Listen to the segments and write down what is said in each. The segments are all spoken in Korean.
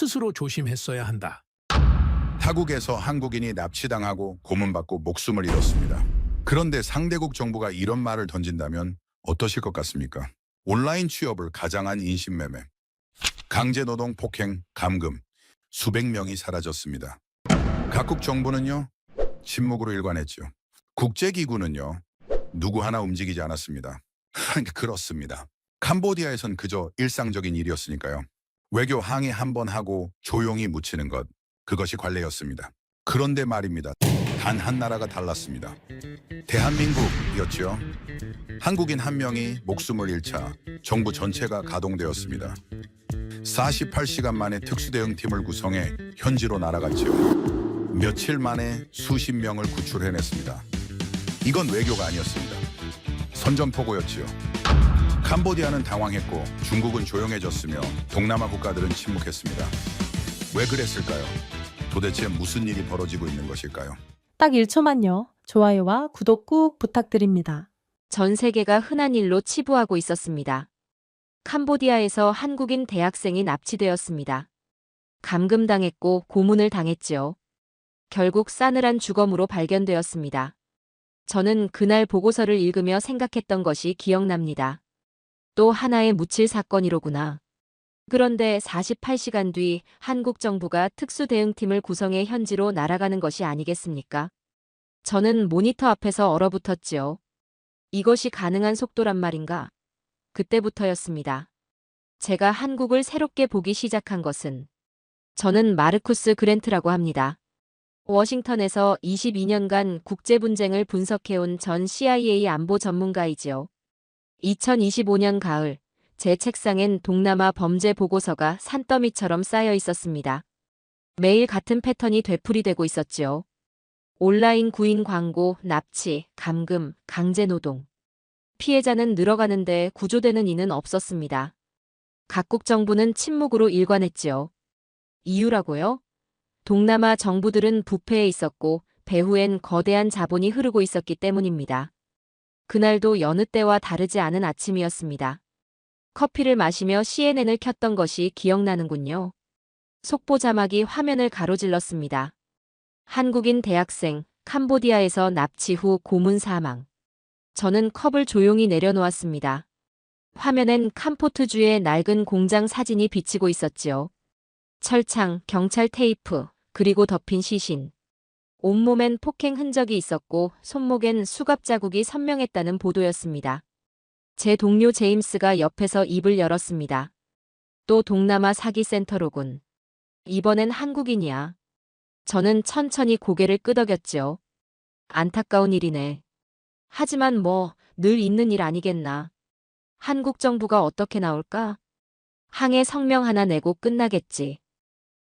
스스로 조심했어야 한다. 타국에서 한국인이 납치당하고 고문받고 목숨을 잃었습니다. 그런데 상대국 정부가 이런 말을 던진다면 어떠실 것 같습니까? 온라인 취업을 가장한 인신매매, 강제노동 폭행, 감금, 수백 명이 사라졌습니다. 각국 정부는요, 침묵으로 일관했죠. 국제기구는요, 누구 하나 움직이지 않았습니다. 그렇습니다. 캄보디아에선 그저 일상적인 일이었으니까요. 외교 항의 한 번 하고 조용히 묻히는 것, 그것이 관례였습니다. 그런데 말입니다. 단 한 나라가 달랐습니다. 대한민국이었죠. 한국인 한 명이 목숨을 잃자 정부 전체가 가동되었습니다. 48시간 만에 특수대응팀을 구성해 현지로 날아갔죠. 며칠 만에 수십 명을 구출해냈습니다. 이건 외교가 아니었습니다. 선전포고였지요. 캄보디아는 당황했고 중국은 조용해졌으며 동남아 국가들은 침묵했습니다. 왜 그랬을까요? 도대체 무슨 일이 벌어지고 있는 것일까요? 딱 1초만요. 좋아요와 구독 꾹 부탁드립니다. 전 세계가 흔한 일로 치부하고 있었습니다. 캄보디아에서 한국인 대학생이 납치되었습니다. 감금당했고 고문을 당했지요. 결국 싸늘한 주검으로 발견되었습니다. 저는 그날 보고서를 읽으며 생각했던 것이 기억납니다. 또 하나의 묻힐 사건이로구나. 그런데 48시간 뒤 한국 정부가 특수대응팀을 구성해 현지로 날아가는 것이 아니겠습니까? 저는 모니터 앞에서 얼어붙었지요. 이것이 가능한 속도란 말인가? 그때부터였습니다. 제가 한국을 새롭게 보기 시작한 것은 저는 마르쿠스 그랜트라고 합니다. 워싱턴에서 22년간 국제분쟁을 분석해온 전 CIA 안보 전문가이지요. 2025년 가을 제 책상엔 동남아 범죄 보고서가 산더미처럼 쌓여 있었습니다. 매일 같은 패턴이 되풀이되고 있었지요. 온라인 구인 광고, 납치, 감금, 강제노동. 피해자는 늘어가는데 구조되는 이는 없었습니다. 각국 정부는 침묵으로 일관했지요. 이유라고요? 동남아 정부들은 부패해 있었고 배후엔 거대한 자본이 흐르고 있었기 때문입니다. 그날도 여느 때와 다르지 않은 아침이었습니다. 커피를 마시며 CNN을 켰던 것이 기억나는군요. 속보 자막이 화면을 가로질렀습니다. 한국인 대학생, 캄보디아에서 납치 후 고문 사망. 저는 컵을 조용히 내려놓았습니다. 화면엔 캄포트주의 낡은 공장 사진이 비치고 있었지요. 철창, 경찰 테이프, 그리고 덮인 시신. 온몸엔 폭행 흔적이 있었고 손목엔 수갑 자국이 선명했다는 보도였습니다. 제 동료 제임스가 옆에서 입을 열었습니다. 또 동남아 사기 센터로군. 이번엔 한국인이야. 저는 천천히 고개를 끄덕였죠. 안타까운 일이네. 하지만 뭐 늘 있는 일 아니겠나. 한국 정부가 어떻게 나올까? 항해 성명 하나 내고 끝나겠지.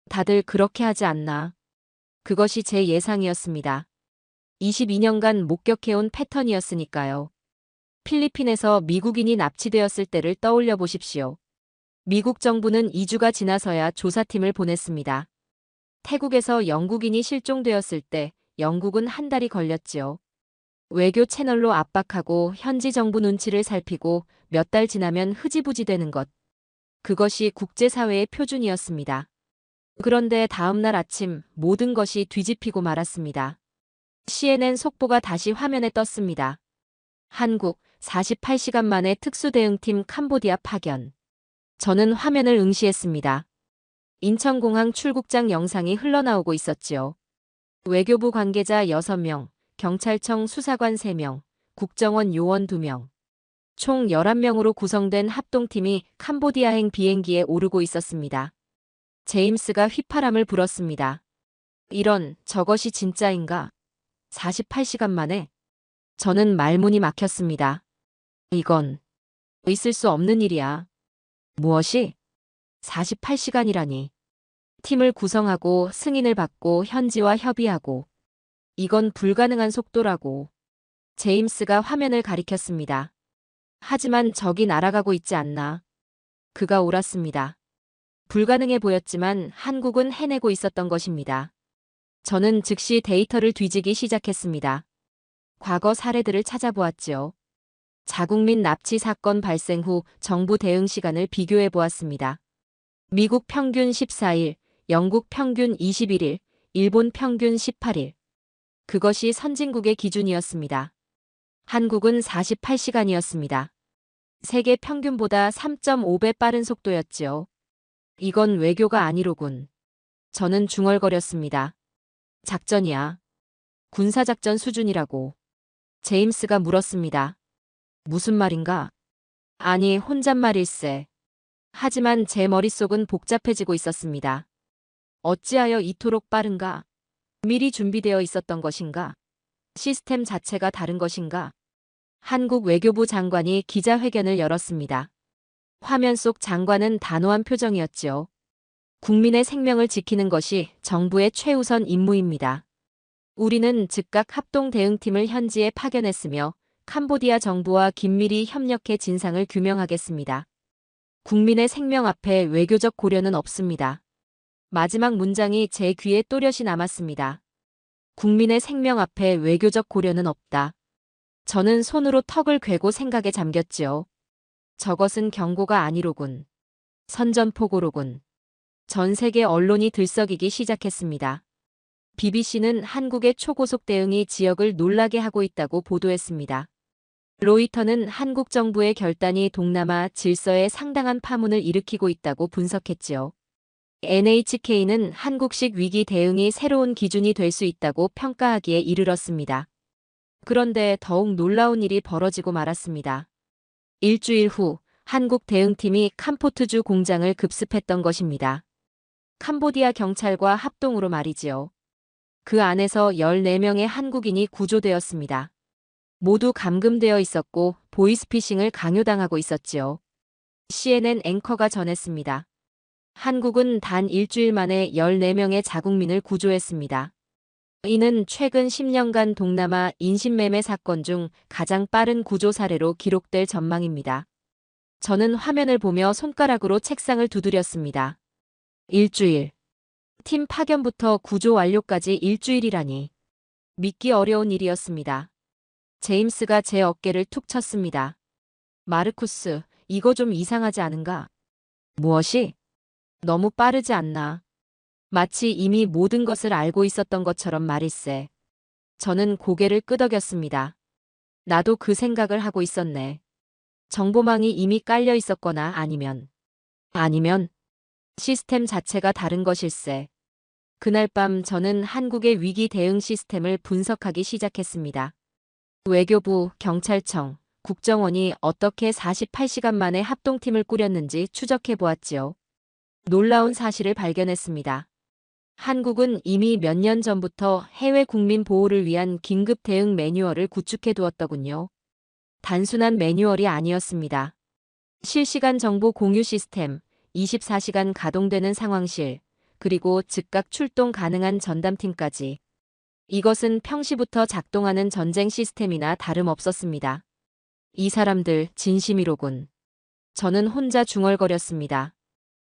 다들 그렇게 하지 않나. 그것이 제 예상이었습니다. 22년간 목격해온 패턴이었으니까요. 필리핀에서 미국인이 납치되었을 때를 떠올려 보십시오. 미국 정부는 2주가 지나서야 조사팀을 보냈습니다. 태국에서 영국인이 실종되었을 때 영국은 한 달이 걸렸지요. 외교 채널로 압박하고 현지 정부 눈치를 살피고 몇 달 지나면 흐지부지 되는 것. 그것이 국제사회의 표준이었습니다. 그런데 다음 날 아침 모든 것이 뒤집히고 말았습니다. CNN 속보가 다시 화면에 떴습니다. 한국 48시간 만에 특수대응팀 캄보디아 파견. 저는 화면을 응시했습니다. 인천공항 출국장 영상이 흘러나오고 있었지요. 외교부 관계자 6명, 경찰청 수사관 3명, 국정원 요원 2명. 총 11명으로 구성된 합동팀이 캄보디아행 비행기에 오르고 있었습니다. 제임스가 휘파람을 불었습니다. 이런, 저것이 진짜인가? 48시간 만에? 저는 말문이 막혔습니다. 이건 있을 수 없는 일이야. 무엇이? 48시간이라니. 팀을 구성하고 승인을 받고 현지와 협의하고. 이건 불가능한 속도라고. 제임스가 화면을 가리켰습니다. 하지만 적이 날아가고 있지 않나. 그가 옳았습니다. 불가능해 보였지만 한국은 해내고 있었던 것입니다. 저는 즉시 데이터를 뒤지기 시작했습니다. 과거 사례들을 찾아보았지요. 자국민 납치 사건 발생 후 정부 대응 시간을 비교해 보았습니다. 미국 평균 14일, 영국 평균 21일, 일본 평균 18일. 그것이 선진국의 기준이었습니다. 한국은 48시간이었습니다. 세계 평균보다 3.5배 빠른 속도였지요. 이건 외교가 아니로군. 저는 중얼거렸습니다. 작전이야. 군사작전 수준이라고. 제임스가 물었습니다. 무슨 말인가? 아니, 혼잣말일세. 하지만 제 머릿속은 복잡해지고 있었습니다. 어찌하여 이토록 빠른가? 미리 준비되어 있었던 것인가? 시스템 자체가 다른 것인가? 한국 외교부 장관이 기자회견을 열었습니다. 화면 속 장관은 단호한 표정이었지요. 국민의 생명을 지키는 것이 정부의 최우선 임무입니다. 우리는 즉각 합동 대응팀을 현지에 파견했으며 캄보디아 정부와 긴밀히 협력해 진상을 규명하겠습니다. 국민의 생명 앞에 외교적 고려는 없습니다. 마지막 문장이 제 귀에 또렷이 남았습니다. 국민의 생명 앞에 외교적 고려는 없다. 저는 손으로 턱을 괴고 생각에 잠겼지요. 저것은 경고가 아니로군. 선전포고로군. 전 세계 언론이 들썩이기 시작했습니다. BBC는 한국의 초고속 대응이 지역을 놀라게 하고 있다고 보도했습니다. 로이터는 한국 정부의 결단이 동남아 질서에 상당한 파문을 일으키고 있다고 분석했지요. NHK는 한국식 위기 대응이 새로운 기준이 될 수 있다고 평가하기에 이르렀습니다. 그런데 더욱 놀라운 일이 벌어지고 말았습니다. 일주일 후 한국 대응팀이 캄포트주 공장을 급습했던 것입니다. 캄보디아 경찰과 합동으로 말이지요. 그 안에서 14명의 한국인이 구조되었습니다. 모두 감금되어 있었고 보이스피싱을 강요당하고 있었지요. CNN 앵커가 전했습니다. 한국은 단 일주일 만에 14명의 자국민을 구조했습니다. 이는 최근 10년간 동남아 인신매매 사건 중 가장 빠른 구조 사례로 기록될 전망입니다. 저는 화면을 보며 손가락으로 책상을 두드렸습니다. 일주일. 팀 파견부터 구조 완료까지 일주일이라니. 믿기 어려운 일이었습니다. 제임스가 제 어깨를 툭 쳤습니다. 마르쿠스, 이거 좀 이상하지 않은가? 무엇이? 너무 빠르지 않나? 마치 이미 모든 것을 알고 있었던 것처럼 말일세. 저는 고개를 끄덕였습니다. 나도 그 생각을 하고 있었네. 정보망이 이미 깔려 있었거나 아니면 시스템 자체가 다른 것일세. 그날 밤 저는 한국의 위기 대응 시스템을 분석하기 시작했습니다. 외교부, 경찰청, 국정원이 어떻게 48시간 만에 합동팀을 꾸렸는지 추적해 보았지요. 놀라운 사실을 발견했습니다. 한국은 이미 몇 년 전부터 해외 국민 보호를 위한 긴급 대응 매뉴얼을 구축해 두었더군요. 단순한 매뉴얼이 아니었습니다. 실시간 정보 공유 시스템, 24시간 가동되는 상황실, 그리고 즉각 출동 가능한 전담팀까지. 이것은 평시부터 작동하는 전쟁 시스템이나 다름없었습니다. 이 사람들 진심이로군. 저는 혼자 중얼거렸습니다.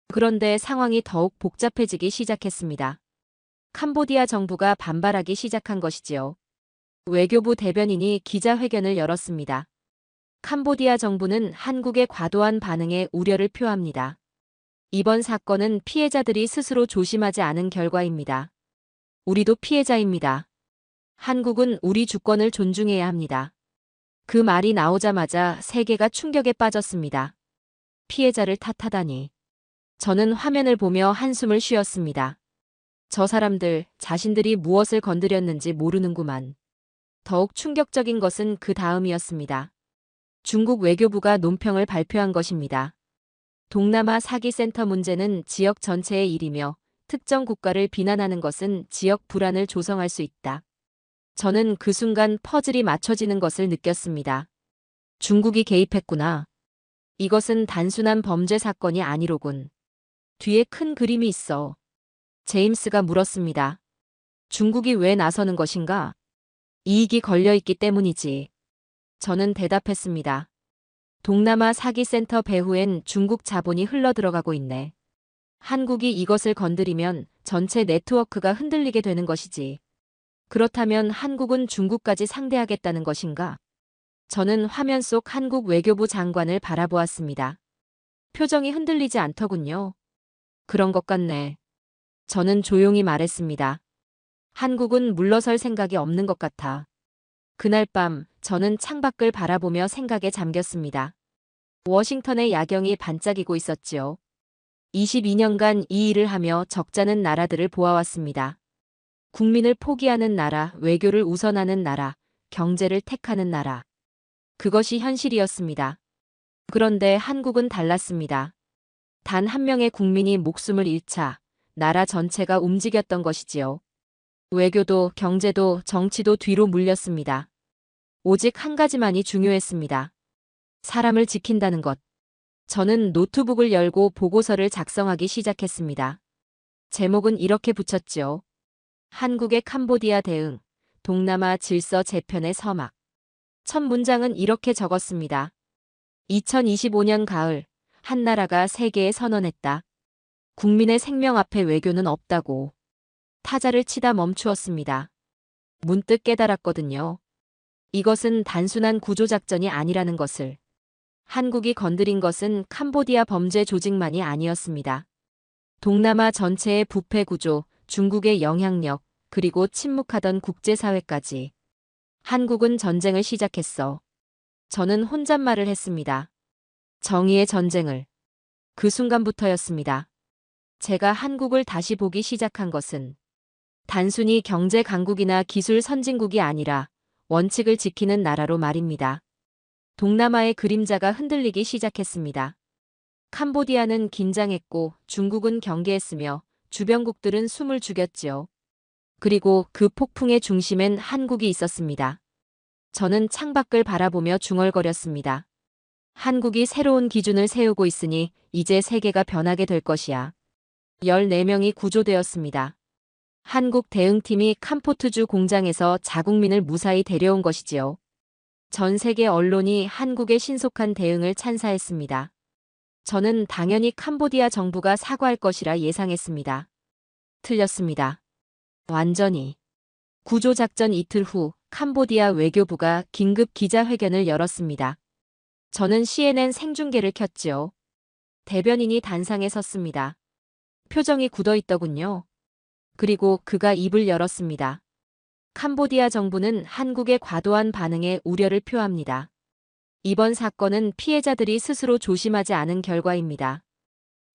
그런데 상황이 더욱 복잡해지기 시작했습니다. 캄보디아 정부가 반발하기 시작한 것이지요. 외교부 대변인이 기자회견을 열었습니다. 캄보디아 정부는 한국의 과도한 반응에 우려를 표합니다. 이번 사건은 피해자들이 스스로 조심하지 않은 결과입니다. 우리도 피해자입니다. 한국은 우리 주권을 존중해야 합니다. 그 말이 나오자마자 세계가 충격에 빠졌습니다. 피해자를 탓하다니. 저는 화면을 보며 한숨을 쉬었습니다. 저 사람들 자신들이 무엇을 건드렸는지 모르는구만. 더욱 충격적인 것은 그 다음이었습니다. 중국 외교부가 논평을 발표한 것입니다. 동남아 사기센터 문제는 지역 전체의 일이며 특정 국가를 비난하는 것은 지역 불안을 조성할 수 있다. 저는 그 순간 퍼즐이 맞춰지는 것을 느꼈습니다. 중국이 개입했구나. 이것은 단순한 범죄 사건이 아니로군. 뒤에 큰 그림이 있어. 제임스가 물었습니다. 중국이 왜 나서는 것인가? 이익이 걸려있기 때문이지. 저는 대답했습니다. 동남아 사기센터 배후엔 중국 자본이 흘러들어가고 있네. 한국이 이것을 건드리면 전체 네트워크가 흔들리게 되는 것이지. 그렇다면 한국은 중국까지 상대하겠다는 것인가? 저는 화면 속 한국 외교부 장관을 바라보았습니다. 표정이 흔들리지 않더군요. 그런 것 같네. 저는 조용히 말했습니다. 한국은 물러설 생각이 없는 것 같아. 그날 밤 저는 창밖을 바라보며 생각에 잠겼습니다. 워싱턴의 야경이 반짝이고 있었지요. 22년간 이 일을 하며 적잖은 나라들을 보아왔습니다. 국민을 포기하는 나라, 외교를 우선하는 나라, 경제를 택하는 나라. 그것이 현실이었습니다. 그런데 한국은 달랐습니다. 단 한 명의 국민이 목숨을 잃자 나라 전체가 움직였던 것이지요. 외교도 경제도 정치도 뒤로 물렸습니다. 오직 한 가지만이 중요했습니다. 사람을 지킨다는 것. 저는 노트북을 열고 보고서를 작성하기 시작했습니다. 제목은 이렇게 붙였죠. 한국의 캄보디아 대응, 동남아 질서 재편의 서막. 첫 문장은 이렇게 적었습니다. 2025년 가을, 한 나라가 세계에 선언했다. 국민의 생명 앞에 외교는 없다고. 타자를 치다 멈추었습니다. 문득 깨달았거든요. 이것은 단순한 구조작전이 아니라는 것을. 한국이 건드린 것은 캄보디아 범죄 조직만이 아니었습니다. 동남아 전체의 부패 구조, 중국의 영향력, 그리고 침묵하던 국제사회까지. 한국은 전쟁을 시작했어. 저는 혼잣말을 했습니다. 정의의 전쟁을. 그 순간부터였습니다. 제가 한국을 다시 보기 시작한 것은 단순히 경제 강국이나 기술 선진국이 아니라 원칙을 지키는 나라로 말입니다. 동남아의 그림자가 흔들리기 시작했습니다. 캄보디아는 긴장했고 중국은 경계했으며 주변국들은 숨을 죽였지요. 그리고 그 폭풍의 중심엔 한국이 있었습니다. 저는 창밖을 바라보며 중얼거렸습니다. 한국이 새로운 기준을 세우고 있으니 이제 세계가 변하게 될 것이야. 14명이 구조되었습니다. 한국 대응팀이 캄포트주 공장에서 자국민을 무사히 데려온 것이지요. 전 세계 언론이 한국의 신속한 대응을 찬사했습니다. 저는 당연히 캄보디아 정부가 사과할 것이라 예상했습니다. 틀렸습니다. 완전히. 구조작전 이틀 후 캄보디아 외교부가 긴급 기자회견을 열었습니다. 저는 CNN 생중계를 켰지요. 대변인이 단상에 섰습니다. 표정이 굳어있더군요. 그리고 그가 입을 열었습니다. 캄보디아 정부는 한국의 과도한 반응에 우려를 표합니다. 이번 사건은 피해자들이 스스로 조심하지 않은 결과입니다.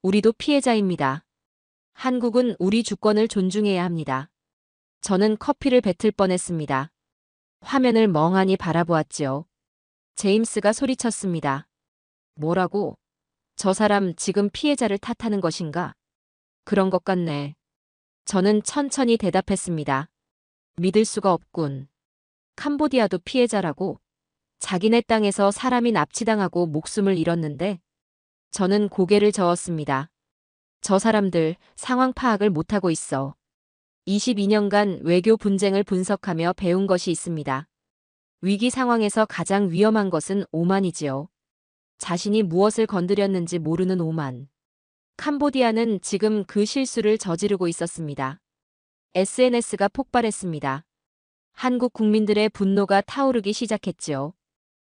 우리도 피해자입니다. 한국은 우리 주권을 존중해야 합니다. 저는 커피를 뱉을 뻔했습니다. 화면을 멍하니 바라보았지요. 제임스가 소리쳤습니다. 뭐라고? 저 사람 지금 피해자를 탓하는 것인가? 그런 것 같네. 저는 천천히 대답했습니다. 믿을 수가 없군. 캄보디아도 피해자라고? 자기네 땅에서 사람이 납치당하고 목숨을 잃었는데? 저는 고개를 저었습니다. 저 사람들 상황 파악을 못하고 있어. 22년간 외교 분쟁을 분석하며 배운 것이 있습니다. 위기 상황에서 가장 위험한 것은 오만이지요. 자신이 무엇을 건드렸는지 모르는 오만. 캄보디아는 지금 그 실수를 저지르고 있었습니다. SNS가 폭발했습니다. 한국 국민들의 분노가 타오르기 시작했지요.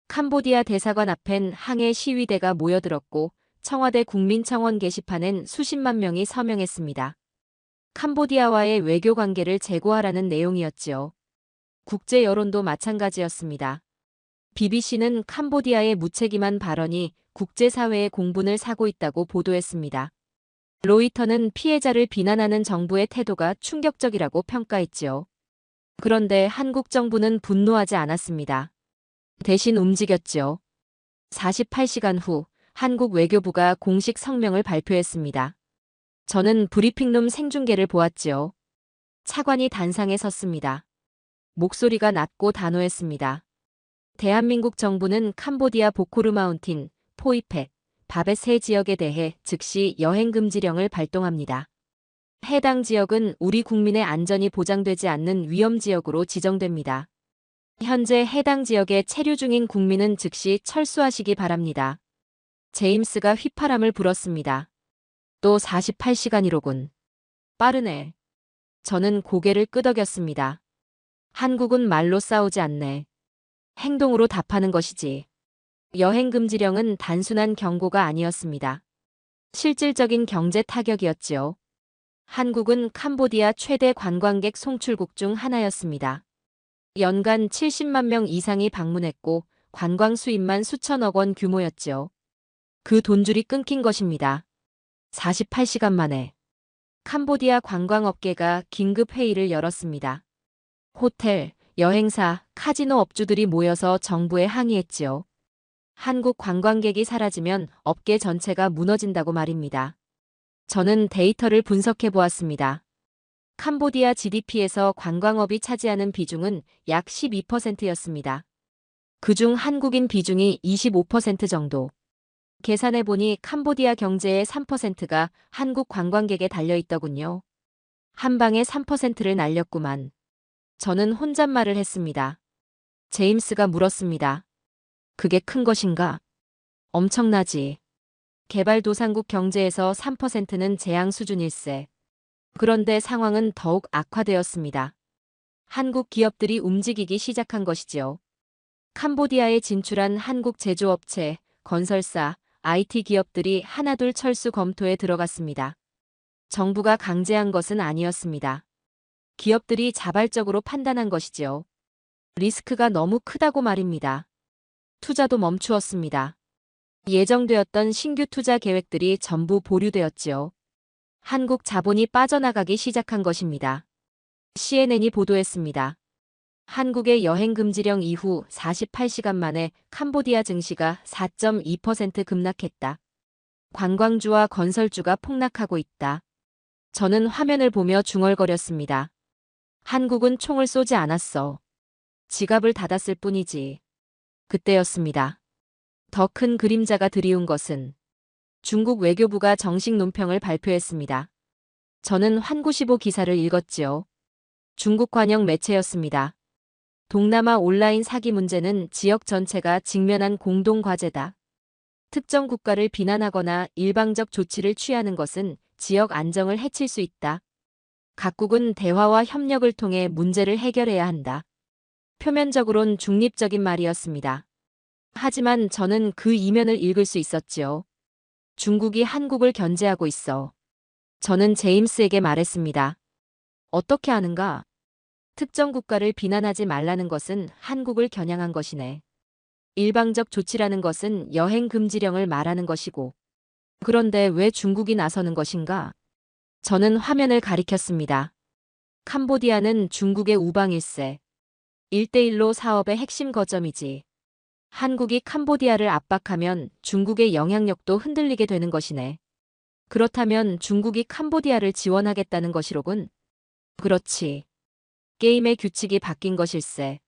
캄보디아 대사관 앞엔 항해 시위대가 모여들었고 청와대 국민청원 게시판엔 수십만 명이 서명했습니다. 캄보디아와의 외교 관계를 재고하라는 내용이었지요. 국제 여론도 마찬가지였습니다. BBC는 캄보디아의 무책임한 발언이 국제사회의 공분을 사고 있다고 보도했습니다. 로이터는 피해자를 비난하는 정부의 태도가 충격적이라고 평가했지요. 그런데 한국 정부는 분노하지 않았습니다. 대신 움직였지요. 48시간 후 한국 외교부가 공식 성명을 발표했습니다. 저는 브리핑룸 생중계를 보았지요. 차관이 단상에 섰습니다. 목소리가 낮고 단호했습니다. 대한민국 정부는 캄보디아 보코르 마운틴, 포이펫, 바벳 세 지역에 대해 즉시 여행금지령을 발동합니다. 해당 지역은 우리 국민의 안전이 보장되지 않는 위험지역으로 지정됩니다. 현재 해당 지역에 체류 중인 국민은 즉시 철수하시기 바랍니다. 제임스가 휘파람을 불었습니다. 또 48시간이로군. 빠르네. 저는 고개를 끄덕였습니다. 한국은 말로 싸우지 않네. 행동으로 답하는 것이지. 여행금지령은 단순한 경고가 아니었습니다. 실질적인 경제 타격이었지요. 한국은 캄보디아 최대 관광객 송출국 중 하나였습니다. 연간 70만 명 이상이 방문했고 관광 수입만 수천억 원 규모였죠. 그 돈줄이 끊긴 것입니다. 48시간 만에 캄보디아 관광업계가 긴급 회의를 열었습니다. 호텔, 여행사, 카지노 업주들이 모여서 정부에 항의했지요. 한국 관광객이 사라지면 업계 전체가 무너진다고 말입니다. 저는 데이터를 분석해 보았습니다. 캄보디아 GDP에서 관광업이 차지하는 비중은 약 12%였습니다. 그중 한국인 비중이 25% 정도. 계산해 보니 캄보디아 경제의 3%가 한국 관광객에 달려 있더군요. 한 방에 3%를 날렸구만. 저는 혼잣말을 했습니다. 제임스가 물었습니다. 그게 큰 것인가? 엄청나지. 개발도상국 경제에서 3%는 재앙 수준일세. 그런데 상황은 더욱 악화되었습니다. 한국 기업들이 움직이기 시작한 것이지요. 캄보디아에 진출한 한국 제조업체, 건설사, IT 기업들이 하나둘 철수 검토에 들어갔습니다. 정부가 강제한 것은 아니었습니다. 기업들이 자발적으로 판단한 것이지요. 리스크가 너무 크다고 말입니다. 투자도 멈추었습니다. 예정되었던 신규 투자 계획들이 전부 보류되었지요. 한국 자본이 빠져나가기 시작한 것입니다. CNN이 보도했습니다. 한국의 여행 금지령 이후 48시간 만에 캄보디아 증시가 4.2% 급락했다. 관광주와 건설주가 폭락하고 있다. 저는 화면을 보며 중얼거렸습니다. 한국은 총을 쏘지 않았어. 지갑을 닫았을 뿐이지. 그때였습니다. 더 큰 그림자가 드리운 것은 중국 외교부가 정식 논평을 발표했습니다. 저는 환구시보 기사를 읽었지요. 중국 관영 매체였습니다. 동남아 온라인 사기 문제는 지역 전체가 직면한 공동 과제다. 특정 국가를 비난하거나 일방적 조치를 취하는 것은 지역 안정을 해칠 수 있다. 각국은 대화와 협력을 통해 문제를 해결해야 한다. 표면적으론 중립적인 말이었습니다. 하지만 저는 그 이면을 읽을 수 있었지요. 중국이 한국을 견제하고 있어. 저는 제임스에게 말했습니다. 어떻게 하는가? 특정 국가를 비난하지 말라는 것은 한국을 겨냥한 것이네. 일방적 조치라는 것은 여행 금지령을 말하는 것이고. 그런데 왜 중국이 나서는 것인가? 저는 화면을 가리켰습니다. 캄보디아는 중국의 우방일세. 1대1로 사업의 핵심 거점이지. 한국이 캄보디아를 압박하면 중국의 영향력도 흔들리게 되는 것이네. 그렇다면 중국이 캄보디아를 지원하겠다는 것이로군. 그렇지. 게임의 규칙이 바뀐 것일세.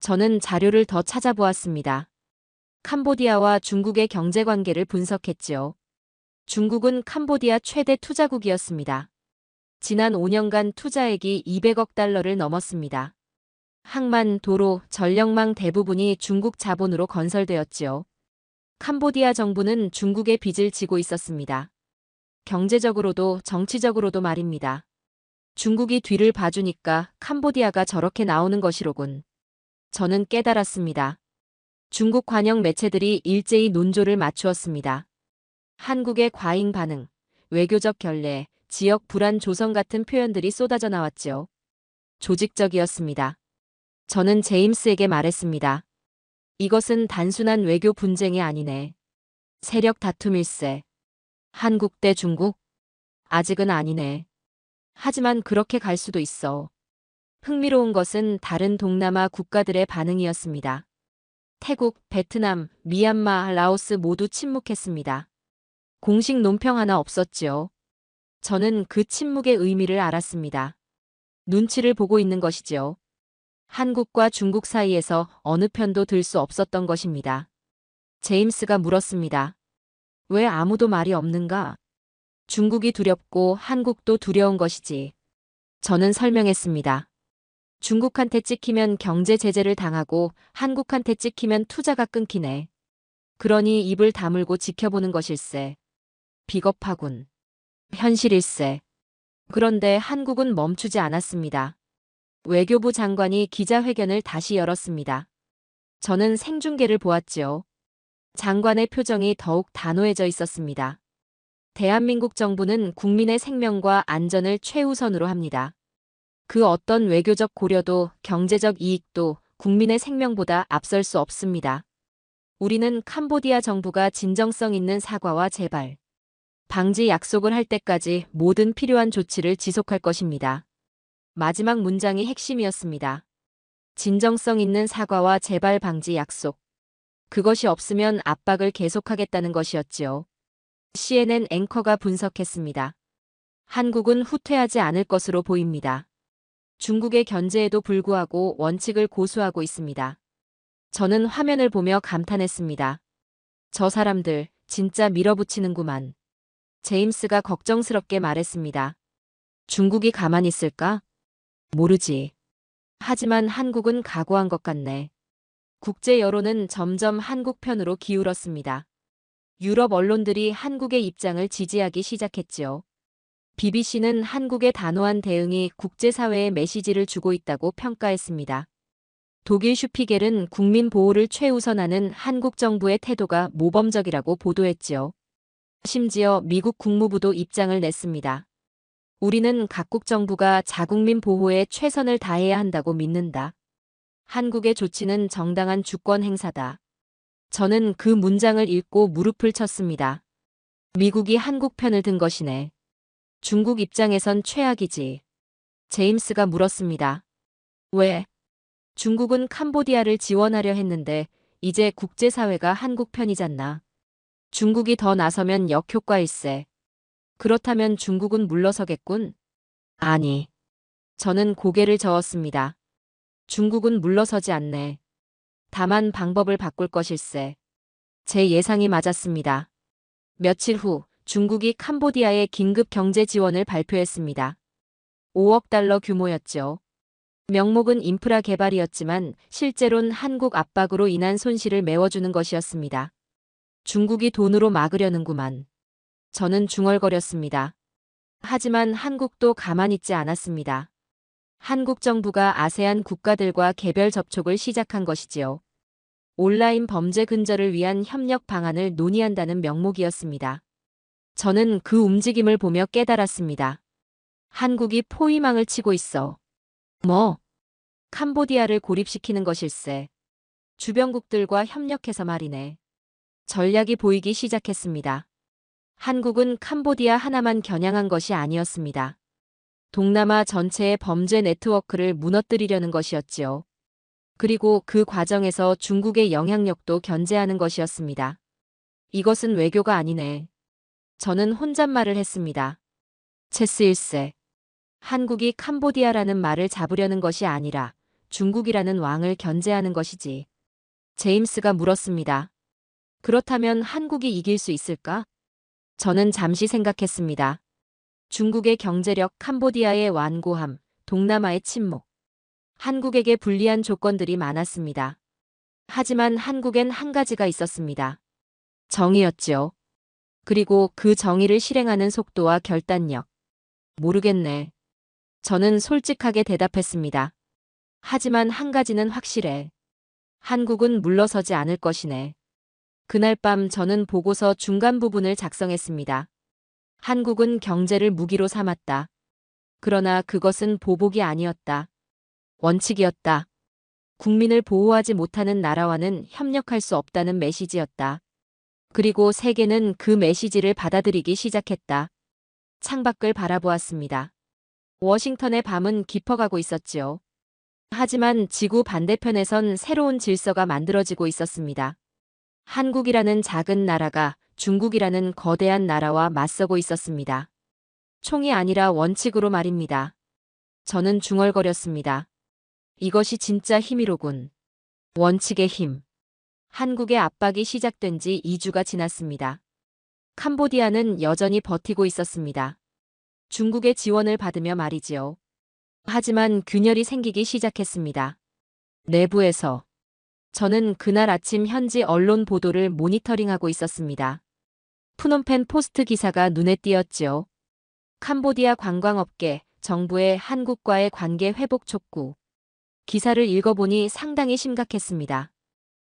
저는 자료를 더 찾아보았습니다. 캄보디아와 중국의 경제관계를 분석했지요. 중국은 캄보디아 최대 투자국이었습니다. 지난 5년간 투자액이 200억 달러를 넘었습니다. 항만, 도로, 전력망 대부분이 중국 자본으로 건설되었지요. 캄보디아 정부는 중국의 빚을 지고 있었습니다. 경제적으로도 정치적으로도 말입니다. 중국이 뒤를 봐주니까 캄보디아가 저렇게 나오는 것이로군. 저는 깨달았습니다. 중국 관영 매체들이 일제히 논조를 맞추었습니다. 한국의 과잉 반응, 외교적 결례, 지역 불안 조성 같은 표현들이 쏟아져 나왔지요. 조직적이었습니다. 저는 제임스에게 말했습니다. 이것은 단순한 외교 분쟁이 아니네. 세력 다툼일세. 한국 대 중국? 아직은 아니네. 하지만 그렇게 갈 수도 있어. 흥미로운 것은 다른 동남아 국가들의 반응이었습니다. 태국, 베트남, 미얀마, 라오스 모두 침묵했습니다. 공식 논평 하나 없었지요. 저는 그 침묵의 의미를 알았습니다. 눈치를 보고 있는 것이지요. 한국과 중국 사이에서 어느 편도 들 수 없었던 것입니다. 제임스가 물었습니다. 왜 아무도 말이 없는가? 중국이 두렵고 한국도 두려운 것이지. 저는 설명했습니다. 중국한테 찍히면 경제 제재를 당하고 한국한테 찍히면 투자가 끊기네. 그러니 입을 다물고 지켜보는 것일세. 비겁하군. 현실일세. 그런데 한국은 멈추지 않았습니다. 외교부 장관이 기자회견을 다시 열었습니다. 저는 생중계를 보았지요. 장관의 표정이 더욱 단호해져 있었습니다. 대한민국 정부는 국민의 생명과 안전을 최우선으로 합니다. 그 어떤 외교적 고려도 경제적 이익도 국민의 생명보다 앞설 수 없습니다. 우리는 캄보디아 정부가 진정성 있는 사과와 재발, 방지 약속을 할 때까지 모든 필요한 조치를 지속할 것입니다. 마지막 문장이 핵심이었습니다. 진정성 있는 사과와 재발 방지 약속. 그것이 없으면 압박을 계속하겠다는 것이었지요. CNN 앵커가 분석했습니다. 한국은 후퇴하지 않을 것으로 보입니다. 중국의 견제에도 불구하고 원칙을 고수하고 있습니다. 저는 화면을 보며 감탄했습니다. 저 사람들 진짜 밀어붙이는구만. 제임스가 걱정스럽게 말했습니다. 중국이 가만히 있을까? 모르지. 하지만 한국은 각오한 것 같네. 국제 여론은 점점 한국 편으로 기울었습니다. 유럽 언론들이 한국의 입장을 지지하기 시작했지요. BBC는 한국의 단호한 대응이 국제사회에 메시지를 주고 있다고 평가했습니다. 독일 슈피겔은 국민 보호를 최우선하는 한국 정부의 태도가 모범적이라고 보도했지요. 심지어 미국 국무부도 입장을 냈습니다. 우리는 각국 정부가 자국민 보호에 최선을 다해야 한다고 믿는다. 한국의 조치는 정당한 주권 행사다. 저는 그 문장을 읽고 무릎을 쳤습니다. 미국이 한국 편을 든 것이네. 중국 입장에선 최악이지. 제임스가 물었습니다. 왜? 중국은 캄보디아를 지원하려 했는데 이제 국제사회가 한국 편이잖나. 중국이 더 나서면 역효과일세. 그렇다면 중국은 물러서겠군? 아니. 저는 고개를 저었습니다. 중국은 물러서지 않네. 다만 방법을 바꿀 것일세. 제 예상이 맞았습니다. 며칠 후 중국이 캄보디아에 긴급 경제 지원을 발표했습니다. 5억 달러 규모였죠. 명목은 인프라 개발이었지만 실제론 한국 압박으로 인한 손실을 메워주는 것이었습니다. 중국이 돈으로 막으려는구만. 저는 중얼거렸습니다. 하지만 한국도 가만히 있지 않았습니다. 한국 정부가 아세안 국가들과 개별 접촉을 시작한 것이지요. 온라인 범죄 근절을 위한 협력 방안을 논의한다는 명목이었습니다. 저는 그 움직임을 보며 깨달았습니다. 한국이 포위망을 치고 있어. 뭐? 캄보디아를 고립시키는 것일세. 주변국들과 협력해서 말이네. 전략이 보이기 시작했습니다. 한국은 캄보디아 하나만 겨냥한 것이 아니었습니다. 동남아 전체의 범죄 네트워크를 무너뜨리려는 것이었지요. 그리고 그 과정에서 중국의 영향력도 견제하는 것이었습니다. 이것은 외교가 아니네. 저는 혼잣말을 했습니다. 체스일세. 한국이 캄보디아라는 말을 잡으려는 것이 아니라 중국이라는 왕을 견제하는 것이지. 제임스가 물었습니다. 그렇다면 한국이 이길 수 있을까? 저는 잠시 생각했습니다. 중국의 경제력, 캄보디아의 완고함, 동남아의 침묵. 한국에게 불리한 조건들이 많았습니다. 하지만 한국엔 한 가지가 있었습니다. 정의였지요. 그리고 그 정의를 실행하는 속도와 결단력. 모르겠네. 저는 솔직하게 대답했습니다. 하지만 한 가지는 확실해. 한국은 물러서지 않을 것이네. 그날 밤 저는 보고서 중간 부분을 작성했습니다. 한국은 경제를 무기로 삼았다. 그러나 그것은 보복이 아니었다. 원칙이었다. 국민을 보호하지 못하는 나라와는 협력할 수 없다는 메시지였다. 그리고 세계는 그 메시지를 받아들이기 시작했다. 창밖을 바라보았습니다. 워싱턴의 밤은 깊어가고 있었지요. 하지만 지구 반대편에선 새로운 질서가 만들어지고 있었습니다. 한국이라는 작은 나라가 중국이라는 거대한 나라와 맞서고 있었습니다. 총이 아니라 원칙으로 말입니다. 저는 중얼거렸습니다. 이것이 진짜 힘이로군. 원칙의 힘. 한국의 압박이 시작된 지 2주가 지났습니다. 캄보디아는 여전히 버티고 있었습니다. 중국의 지원을 받으며 말이지요. 하지만 균열이 생기기 시작했습니다. 내부에서. 저는 그날 아침 현지 언론 보도를 모니터링하고 있었습니다. 푸놈펜 포스트 기사가 눈에 띄었지요. 캄보디아 관광업계, 정부의 한국과의 관계 회복 촉구. 기사를 읽어보니 상당히 심각했습니다.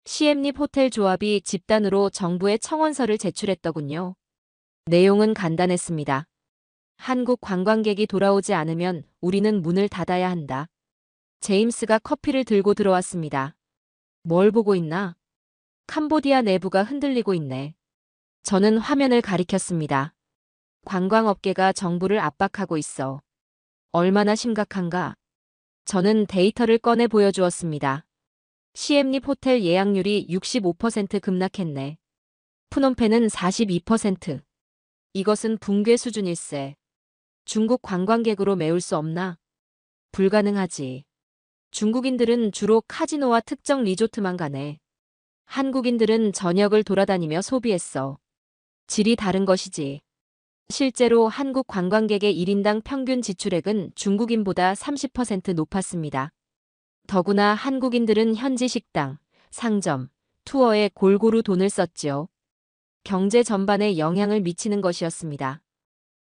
시엠립 호텔 조합이 집단으로 정부에 청원서를 제출했더군요. 내용은 간단했습니다. 한국 관광객이 돌아오지 않으면 우리는 문을 닫아야 한다. 제임스가 커피를 들고 들어왔습니다. 뭘 보고 있나? 캄보디아 내부가 흔들리고 있네. 저는 화면을 가리켰습니다. 관광업계가 정부를 압박하고 있어. 얼마나 심각한가? 저는 데이터를 꺼내 보여주었습니다. 시엠립 호텔 예약률이 65% 급락했네. 푸놈펜은 42%. 이것은 붕괴 수준일세. 중국 관광객으로 메울 수 없나? 불가능하지. 중국인들은 주로 카지노와 특정 리조트만 가네. 한국인들은 전역을 돌아다니며 소비했어. 질이 다른 것이지. 실제로 한국 관광객의 1인당 평균 지출액은 중국인보다 30% 높았습니다. 더구나 한국인들은 현지 식당, 상점, 투어에 골고루 돈을 썼지요. 경제 전반에 영향을 미치는 것이었습니다.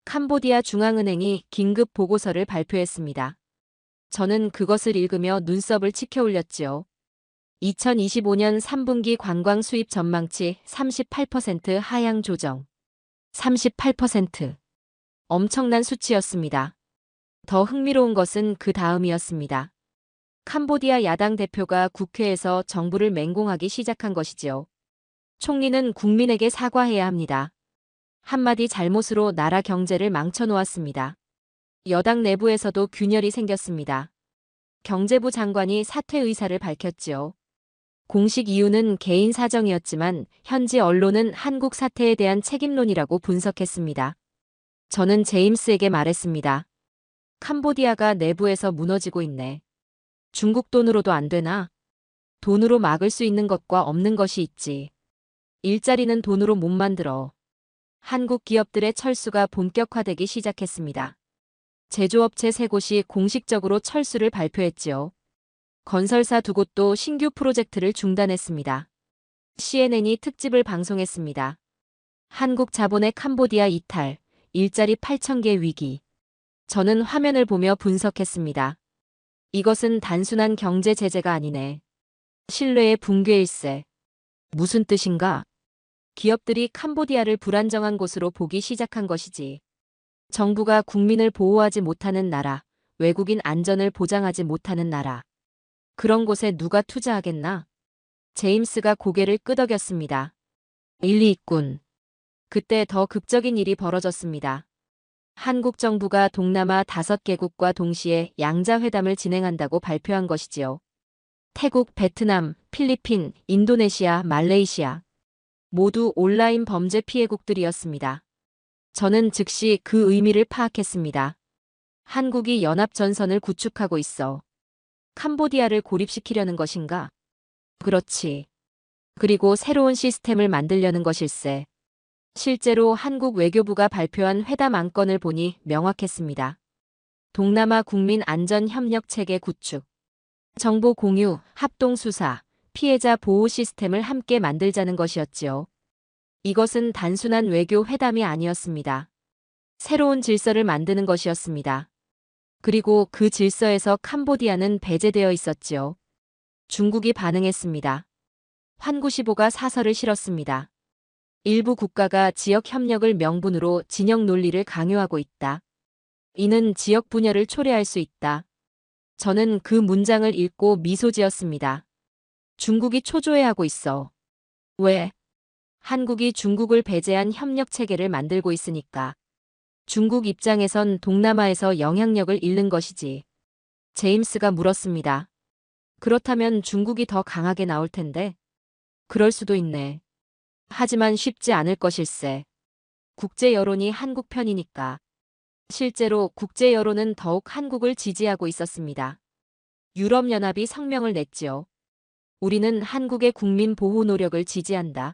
캄보디아 중앙은행이 긴급 보고서를 발표했습니다. 저는 그것을 읽으며 눈썹을 치켜 올렸지요. 2025년 3분기 관광 수입 전망치 38% 하향 조정. 38%. 엄청난 수치였습니다. 더 흥미로운 것은 그 다음이었습니다. 캄보디아 야당 대표가 국회에서 정부를 맹공하기 시작한 것이지요. 총리는 국민에게 사과해야 합니다. 한마디 잘못으로 나라 경제를 망쳐놓았습니다. 여당 내부에서도 균열이 생겼습니다. 경제부 장관이 사퇴 의사를 밝혔지요. 공식 이유는 개인 사정이었지만 현지 언론은 한국 사태에 대한 책임론이라고 분석했습니다. 저는 제임스에게 말했습니다. 캄보디아가 내부에서 무너지고 있네. 중국 돈으로도 안 되나? 돈으로 막을 수 있는 것과 없는 것이 있지. 일자리는 돈으로 못 만들어. 한국 기업들의 철수가 본격화되기 시작했습니다. 제조업체 3곳이 공식적으로 철수를 발표했지요. 건설사 2곳도 신규 프로젝트를 중단했습니다. CNN이 특집을 방송했습니다. 한국 자본의 캄보디아 이탈, 일자리 8,000개 위기. 저는 화면을 보며 분석했습니다. 이것은 단순한 경제 제재가 아니네. 신뢰의 붕괴일세. 무슨 뜻인가? 기업들이 캄보디아를 불안정한 곳으로 보기 시작한 것이지. 정부가 국민을 보호하지 못하는 나라, 외국인 안전을 보장하지 못하는 나라. 그런 곳에 누가 투자하겠나? 제임스가 고개를 끄덕였습니다. 일리 있군. 그때 더 극적인 일이 벌어졌습니다. 한국 정부가 동남아 5개국과 동시에 양자회담을 진행한다고 발표한 것이지요. 태국, 베트남, 필리핀, 인도네시아, 말레이시아. 모두 온라인 범죄 피해국들이었습니다. 저는 즉시 그 의미를 파악했습니다. 한국이 연합전선을 구축하고 있어. 캄보디아를 고립시키려는 것인가? 그렇지. 그리고 새로운 시스템을 만들려는 것일세. 실제로 한국 외교부가 발표한 회담 안건을 보니 명확했습니다. 동남아 국민 안전 협력 체계 구축, 정보 공유, 합동 수사, 피해자 보호 시스템을 함께 만들자는 것이었지요. 이것은 단순한 외교 회담이 아니었습니다. 새로운 질서를 만드는 것이었습니다. 그리고 그 질서에서 캄보디아는 배제되어 있었지요. 중국이 반응했습니다. 환구시보가 사설을 실었습니다. 일부 국가가 지역 협력을 명분으로 진영 논리를 강요하고 있다. 이는 지역 분열을 초래할 수 있다. 저는 그 문장을 읽고 미소 지었습니다. 중국이 초조해하고 있어. 왜? 한국이 중국을 배제한 협력 체계를 만들고 있으니까. 중국 입장에선 동남아에서 영향력을 잃는 것이지. 제임스가 물었습니다. 그렇다면 중국이 더 강하게 나올 텐데. 그럴 수도 있네. 하지만 쉽지 않을 것일세. 국제 여론이 한국 편이니까. 실제로 국제 여론은 더욱 한국을 지지하고 있었습니다. 유럽연합이 성명을 냈지요. 우리는 한국의 국민 보호 노력을 지지한다.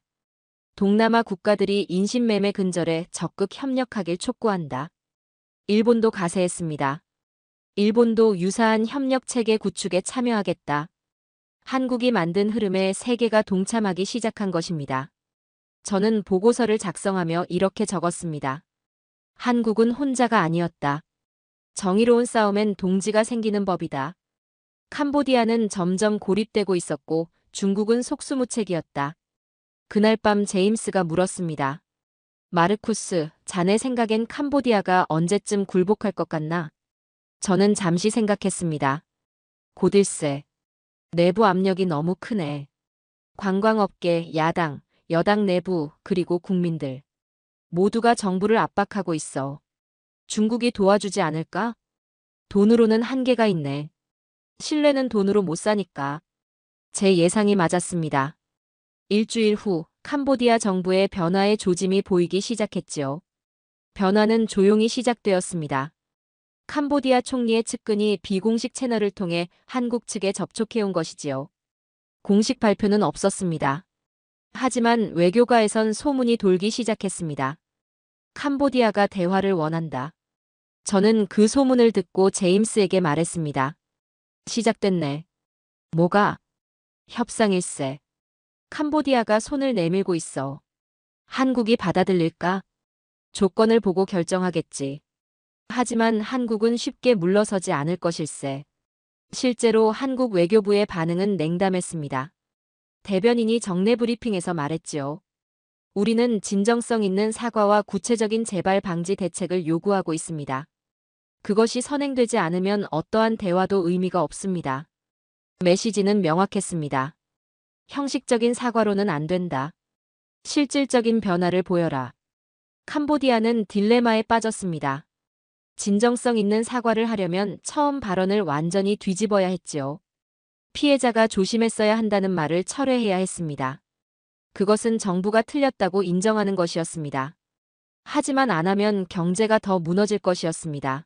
동남아 국가들이 인신매매 근절에 적극 협력하길 촉구한다. 일본도 가세했습니다. 일본도 유사한 협력 체계 구축에 참여하겠다. 한국이 만든 흐름에 세계가 동참하기 시작한 것입니다. 저는 보고서를 작성하며 이렇게 적었습니다. 한국은 혼자가 아니었다. 정의로운 싸움엔 동지가 생기는 법이다. 캄보디아는 점점 고립되고 있었고 중국은 속수무책이었다. 그날 밤 제임스가 물었습니다. 마르쿠스, 자네 생각엔 캄보디아가 언제쯤 굴복할 것 같나? 저는 잠시 생각했습니다. 곧일세. 내부 압력이 너무 크네. 관광업계, 야당, 여당 내부, 그리고 국민들. 모두가 정부를 압박하고 있어. 중국이 도와주지 않을까? 돈으로는 한계가 있네. 신뢰는 돈으로 못 사니까. 제 예상이 맞았습니다. 일주일 후 캄보디아 정부의 변화의 조짐이 보이기 시작했지요. 변화는 조용히 시작되었습니다. 캄보디아 총리의 측근이 비공식 채널을 통해 한국 측에 접촉해온 것이지요. 공식 발표는 없었습니다. 하지만 외교가에선 소문이 돌기 시작했습니다. 캄보디아가 대화를 원한다. 저는 그 소문을 듣고 제임스에게 말했습니다. 시작됐네. 뭐가? 협상일세. 캄보디아가 손을 내밀고 있어. 한국이 받아들일까? 조건을 보고 결정하겠지. 하지만 한국은 쉽게 물러서지 않을 것일세. 실제로 한국 외교부의 반응은 냉담했습니다. 대변인이 정례 브리핑에서 말했지요. 우리는 진정성 있는 사과와 구체적인 재발 방지 대책을 요구하고 있습니다. 그것이 선행되지 않으면 어떠한 대화도 의미가 없습니다. 메시지는 명확했습니다. 형식적인 사과로는 안 된다. 실질적인 변화를 보여라. 캄보디아는 딜레마에 빠졌습니다. 진정성 있는 사과를 하려면 처음 발언을 완전히 뒤집어야 했지요. 피해자가 조심했어야 한다는 말을 철회해야 했습니다. 그것은 정부가 틀렸다고 인정하는 것이었습니다. 하지만 안 하면 경제가 더 무너질 것이었습니다.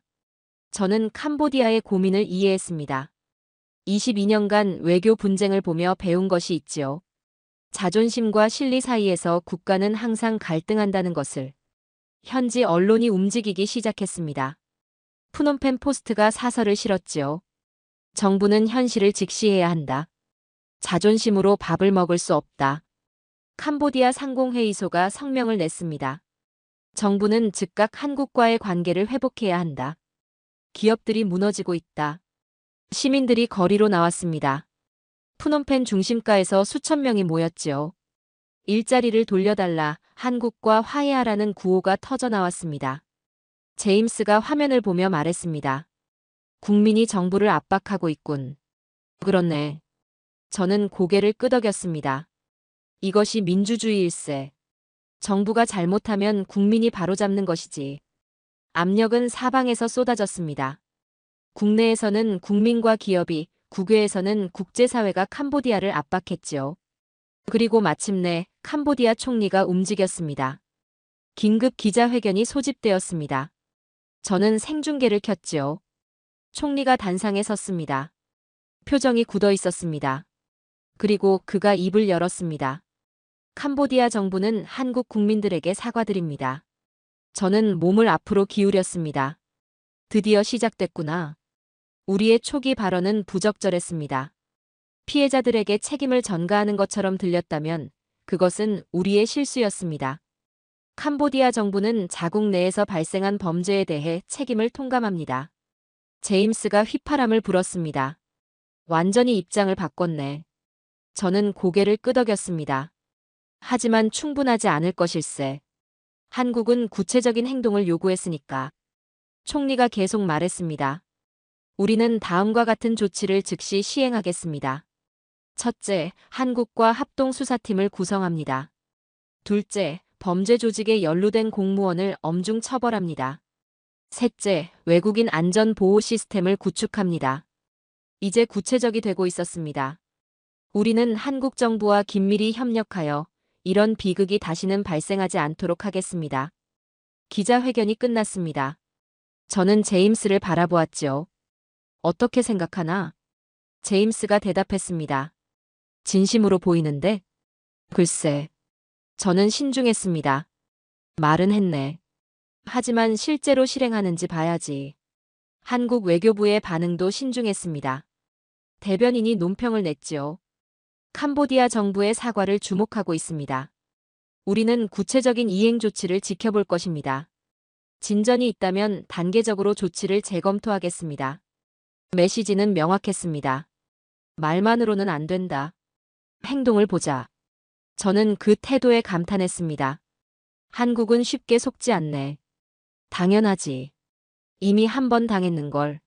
저는 캄보디아의 고민을 이해했습니다. 22년간 외교 분쟁을 보며 배운 것이 있지요. 자존심과 실리 사이에서 국가는 항상 갈등한다는 것을. 현지 언론이 움직이기 시작했습니다. 푸놈펜 포스트가 사설을 실었지요. 정부는 현실을 직시해야 한다. 자존심으로 밥을 먹을 수 없다. 캄보디아 상공회의소가 성명을 냈습니다. 정부는 즉각 한국과의 관계를 회복해야 한다. 기업들이 무너지고 있다. 시민들이 거리로 나왔습니다. 푸놈펜 중심가에서 수천 명이 모였지요. 일자리를 돌려달라, 한국과 화해하라는 구호가 터져나왔습니다. 제임스가 화면을 보며 말했습니다. 국민이 정부를 압박하고 있군. 그렇네. 저는 고개를 끄덕였습니다. 이것이 민주주의일세. 정부가 잘못하면 국민이 바로잡는 것이지. 압력은 사방에서 쏟아졌습니다. 국내에서는 국민과 기업이, 국외에서는 국제사회가 캄보디아를 압박했지요. 그리고 마침내 캄보디아 총리가 움직였습니다. 긴급 기자회견이 소집되었습니다. 저는 생중계를 켰지요. 총리가 단상에 섰습니다. 표정이 굳어 있었습니다. 그리고 그가 입을 열었습니다. 캄보디아 정부는 한국 국민들에게 사과드립니다. 저는 몸을 앞으로 기울였습니다. 드디어 시작됐구나. 우리의 초기 발언은 부적절했습니다. 피해자들에게 책임을 전가하는 것처럼 들렸다면 그것은 우리의 실수였습니다. 캄보디아 정부는 자국 내에서 발생한 범죄에 대해 책임을 통감합니다. 제임스가 휘파람을 불었습니다. 완전히 입장을 바꿨네. 저는 고개를 끄덕였습니다. 하지만 충분하지 않을 것일세. 한국은 구체적인 행동을 요구했으니까. 총리가 계속 말했습니다. 우리는 다음과 같은 조치를 즉시 시행하겠습니다. 첫째, 한국과 합동수사팀을 구성합니다. 둘째, 범죄 조직에 연루된 공무원을 엄중 처벌합니다. 셋째, 외국인 안전보호 시스템을 구축합니다. 이제 구체적이 되고 있었습니다. 우리는 한국 정부와 긴밀히 협력하여 이런 비극이 다시는 발생하지 않도록 하겠습니다. 기자회견이 끝났습니다. 저는 제임스를 바라보았지요. 어떻게 생각하나? 제임스가 대답했습니다. 진심으로 보이는데? 글쎄. 저는 신중했습니다. 말은 했네. 하지만 실제로 실행하는지 봐야지. 한국 외교부의 반응도 신중했습니다. 대변인이 논평을 냈지요. 캄보디아 정부의 사과를 주목하고 있습니다. 우리는 구체적인 이행 조치를 지켜볼 것입니다. 진전이 있다면 단계적으로 조치를 재검토하겠습니다. 메시지는 명확했습니다. 말만으로는 안 된다. 행동을 보자. 저는 그 태도에 감탄했습니다. 한국은 쉽게 속지 않네. 당연하지. 이미 한 번 당했는걸.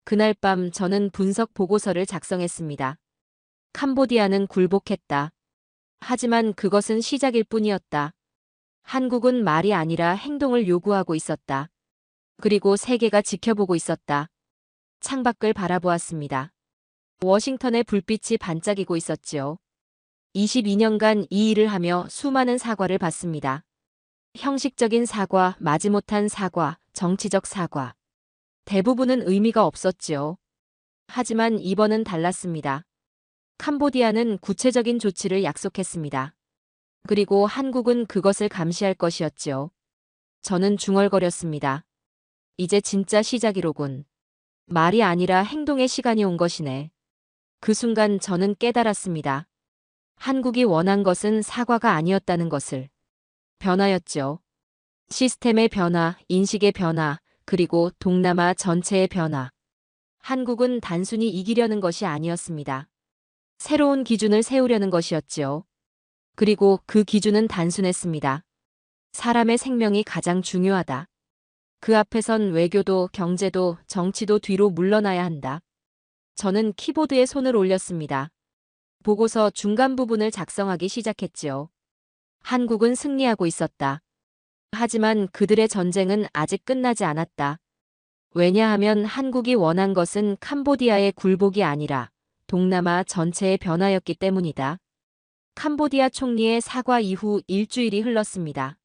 그날 밤 저는 분석 보고서를 작성했습니다. 캄보디아는 굴복했다. 하지만 그것은 시작일 뿐이었다. 한국은 말이 아니라 행동을 요구하고 있었다. 그리고 세계가 지켜보고 있었다. 창밖을 바라보았습니다. 워싱턴의 불빛이 반짝이고 있었지요. 22년간 이 일을 하며 수많은 사과를 받습니다. 형식적인 사과, 마지못한 사과, 정치적 사과. 대부분은 의미가 없었지요. 하지만 이번은 달랐습니다. 캄보디아는 구체적인 조치를 약속했습니다. 그리고 한국은 그것을 감시할 것이었지요. 저는 중얼거렸습니다. 이제 진짜 시작이로군. 말이 아니라 행동의 시간이 온 것이네. 그 순간 저는 깨달았습니다. 한국이 원한 것은 사과가 아니었다는 것을. 변화였죠. 시스템의 변화, 인식의 변화, 그리고 동남아 전체의 변화. 한국은 단순히 이기려는 것이 아니었습니다. 새로운 기준을 세우려는 것이었지요. 그리고 그 기준은 단순했습니다. 사람의 생명이 가장 중요하다. 그 앞에선 외교도 경제도 정치도 뒤로 물러나야 한다. 저는 키보드에 손을 올렸습니다. 보고서 중간 부분을 작성하기 시작했지요. 한국은 승리하고 있었다. 하지만 그들의 전쟁은 아직 끝나지 않았다. 왜냐하면 한국이 원한 것은 캄보디아의 굴복이 아니라 동남아 전체의 변화였기 때문이다. 캄보디아 총리의 사과 이후 일주일이 흘렀습니다.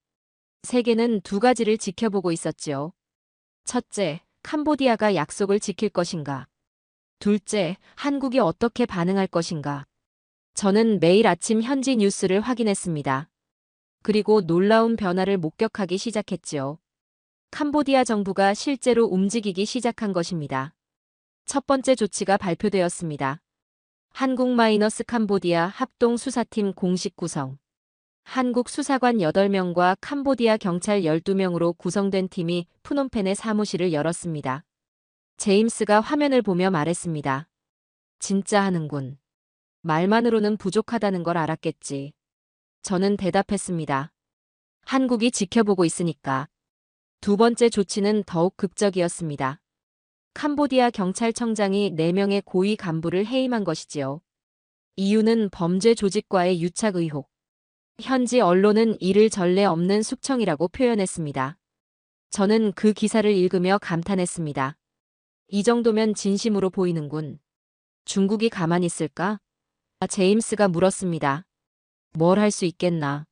세계는 두 가지를 지켜보고 있었지요. 첫째, 캄보디아가 약속을 지킬 것인가. 둘째, 한국이 어떻게 반응할 것인가. 저는 매일 아침 현지 뉴스를 확인했습니다. 그리고 놀라운 변화를 목격하기 시작했지요. 캄보디아 정부가 실제로 움직이기 시작한 것입니다. 첫 번째 조치가 발표되었습니다. 한국-캄보디아 합동수사팀 공식 구성. 한국 수사관 8명과 캄보디아 경찰 12명으로 구성된 팀이 프놈펜의 사무실을 열었습니다. 제임스가 화면을 보며 말했습니다. 진짜 하는군. 말만으로는 부족하다는 걸 알았겠지. 저는 대답했습니다. 한국이 지켜보고 있으니까. 두 번째 조치는 더욱 극적이었습니다. 캄보디아 경찰청장이 4명의 고위 간부를 해임한 것이지요. 이유는 범죄 조직과의 유착 의혹. 현지 언론은 이를 전례 없는 숙청이라고 표현했습니다. 저는 그 기사를 읽으며 감탄했습니다. 이 정도면 진심으로 보이는군. 중국이 가만히 있을까? 제임스가 물었습니다. 뭘 할 수 있겠나?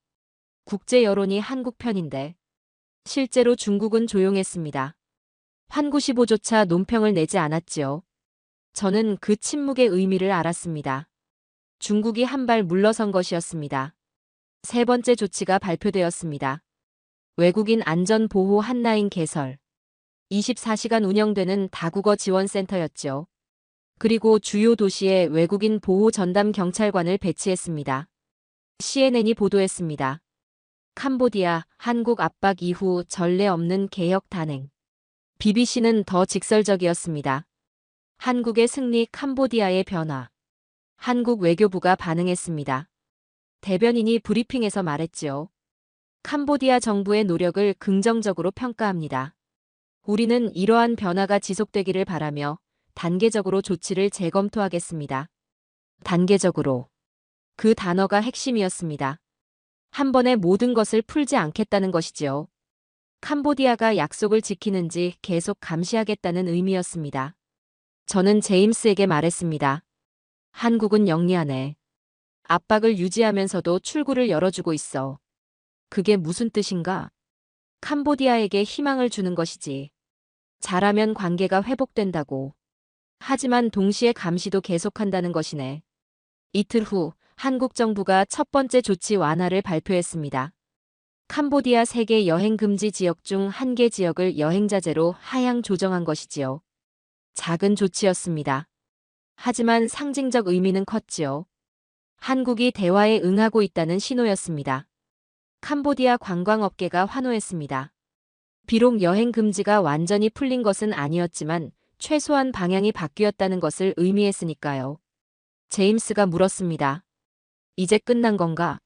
국제 여론이 한국 편인데. 실제로 중국은 조용했습니다. 환구시보조차 논평을 내지 않았지요. 저는 그 침묵의 의미를 알았습니다. 중국이 한 발 물러선 것이었습니다. 세 번째 조치가 발표되었습니다. 외국인 안전보호 한라인 개설. 24시간 운영되는 다국어 지원센터였죠. 그리고 주요 도시에 외국인 보호 전담 경찰관을 배치했습니다. CNN이 보도했습니다. 캄보디아, 한국 압박 이후 전례 없는 개혁 단행. BBC는 더 직설적이었습니다. 한국의 승리, 캄보디아의 변화. 한국 외교부가 반응했습니다. 대변인이 브리핑에서 말했지요. 캄보디아 정부의 노력을 긍정적으로 평가합니다. 우리는 이러한 변화가 지속되기를 바라며 단계적으로 조치를 재검토하겠습니다. 단계적으로. 그 단어가 핵심이었습니다. 한 번에 모든 것을 풀지 않겠다는 것이지요. 캄보디아가 약속을 지키는지 계속 감시하겠다는 의미였습니다. 저는 제임스에게 말했습니다. 한국은 영리하네. 압박을 유지하면서도 출구를 열어주고 있어. 그게 무슨 뜻인가? 캄보디아에게 희망을 주는 것이지. 잘하면 관계가 회복된다고. 하지만 동시에 감시도 계속한다는 것이네. 이틀 후 한국 정부가 첫 번째 조치 완화를 발표했습니다. 캄보디아 세계 여행 금지 지역 중 1개 지역을 여행자제로 하향 조정한 것이지요. 작은 조치였습니다. 하지만 상징적 의미는 컸지요. 한국이 대화에 응하고 있다는 신호였습니다. 캄보디아 관광업계가 환호했습니다. 비록 여행 금지가 완전히 풀린 것은 아니었지만 최소한 방향이 바뀌었다는 것을 의미했으니까요. 제임스가 물었습니다. 이제 끝난 건가?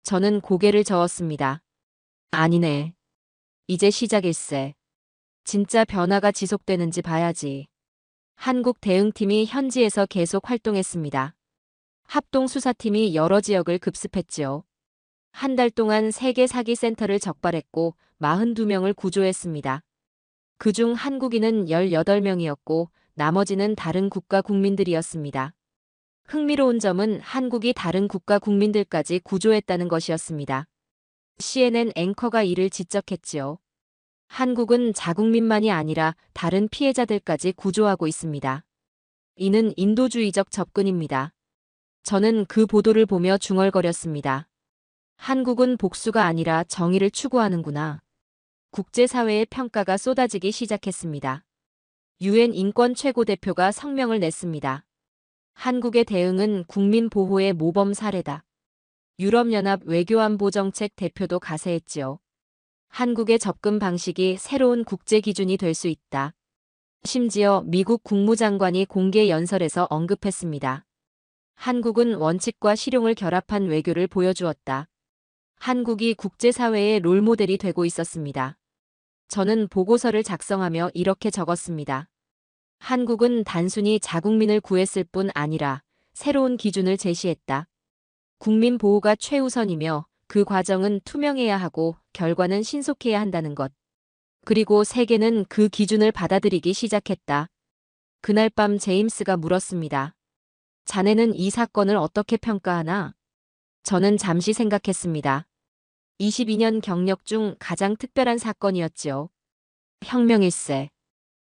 저는 고개를 저었습니다. 아니네. 이제 시작일세. 진짜 변화가 지속되는지 봐야지. 한국 대응팀이 현지에서 계속 활동했습니다. 합동수사팀이 여러 지역을 급습했지요. 한 달 동안 세계 사기 센터를 적발했고 42명을 구조했습니다. 그중 한국인은 18명이었고 나머지는 다른 국가 국민들이었습니다. 흥미로운 점은 한국이 다른 국가 국민들까지 구조했다는 것이었습니다. CNN 앵커가 이를 지적했지요. 한국은 자국민만이 아니라 다른 피해자들까지 구조하고 있습니다. 이는 인도주의적 접근입니다. 저는 그 보도를 보며 중얼거렸습니다. 한국은 복수가 아니라 정의를 추구하는구나. 국제사회의 평가가 쏟아지기 시작했습니다. 유엔 인권 최고대표가 성명을 냈습니다. 한국의 대응은 국민 보호의 모범 사례다. 유럽연합 외교안보정책 대표도 가세했지요. 한국의 접근 방식이 새로운 국제 기준이 될 수 있다. 심지어 미국 국무장관이 공개 연설에서 언급했습니다. 한국은 원칙과 실용을 결합한 외교를 보여주었다. 한국이 국제사회의 롤모델이 되고 있었습니다. 저는 보고서를 작성하며 이렇게 적었습니다. 한국은 단순히 자국민을 구했을 뿐 아니라 새로운 기준을 제시했다. 국민 보호가 최우선이며 그 과정은 투명해야 하고 결과는 신속해야 한다는 것. 그리고 세계는 그 기준을 받아들이기 시작했다. 그날 밤 제임스가 물었습니다. 자네는 이 사건을 어떻게 평가하나? 저는 잠시 생각했습니다. 22년 경력 중 가장 특별한 사건이었지요. 혁명일세.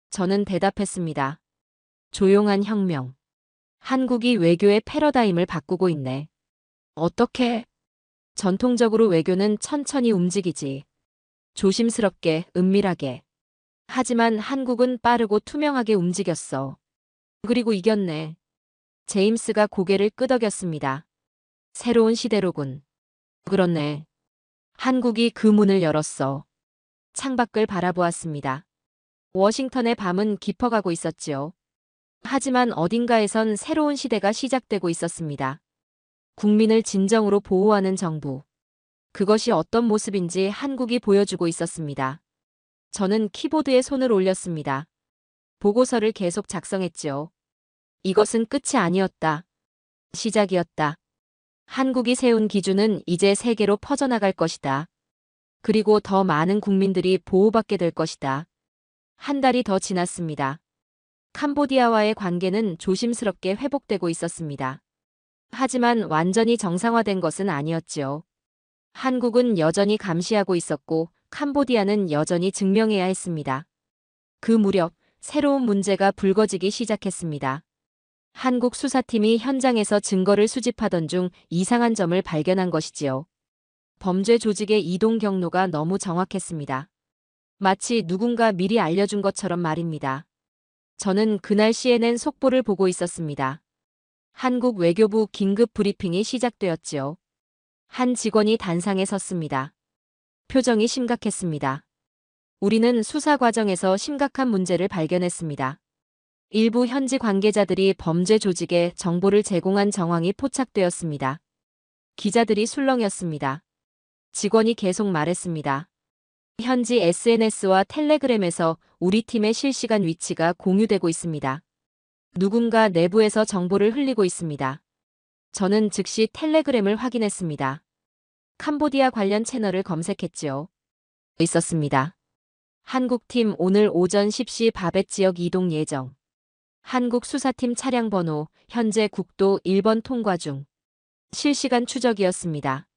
저는 대답했습니다. 조용한 혁명. 한국이 외교의 패러다임을 바꾸고 있네. 어떻게? 전통적으로 외교는 천천히 움직이지. 조심스럽게, 은밀하게. 하지만 한국은 빠르고 투명하게 움직였어. 그리고 이겼네. 제임스가 고개를 끄덕였습니다. 새로운 시대로군. 그렇네. 한국이 그 문을 열었어. 창밖을 바라보았습니다. 워싱턴의 밤은 깊어가고 있었지요. 하지만 어딘가에선 새로운 시대가 시작되고 있었습니다. 국민을 진정으로 보호하는 정부. 그것이 어떤 모습인지 한국이 보여주고 있었습니다. 저는 키보드에 손을 올렸습니다. 보고서를 계속 작성했지요. 이것은 끝이 아니었다. 시작이었다. 한국이 세운 기준은 이제 세계로 퍼져나갈 것이다. 그리고 더 많은 국민들이 보호받게 될 것이다. 한 달이 더 지났습니다. 캄보디아와의 관계는 조심스럽게 회복되고 있었습니다. 하지만 완전히 정상화된 것은 아니었지요. 한국은 여전히 감시하고 있었고 캄보디아는 여전히 증명해야 했습니다. 그 무렵 새로운 문제가 불거지기 시작했습니다. 한국 수사팀이 현장에서 증거를 수집하던 중 이상한 점을 발견한 것이지요. 범죄 조직의 이동 경로가 너무 정확했습니다. 마치 누군가 미리 알려준 것처럼 말입니다. 저는 그날 CNN 속보를 보고 있었습니다. 한국 외교부 긴급 브리핑이 시작되었지요. 한 직원이 단상에 섰습니다. 표정이 심각했습니다. 우리는 수사 과정에서 심각한 문제를 발견했습니다. 일부 현지 관계자들이 범죄 조직에 정보를 제공한 정황이 포착되었습니다. 기자들이 술렁였습니다. 직원이 계속 말했습니다. 현지 SNS와 텔레그램에서 우리 팀의 실시간 위치가 공유되고 있습니다. 누군가 내부에서 정보를 흘리고 있습니다. 저는 즉시 텔레그램을 확인했습니다. 캄보디아 관련 채널을 검색했지요. 있었습니다. 한국팀 오늘 오전 10시 바벳 지역 이동 예정. 한국 수사팀 차량 번호 현재 국도 1번 통과 중. 실시간 추적이었습니다.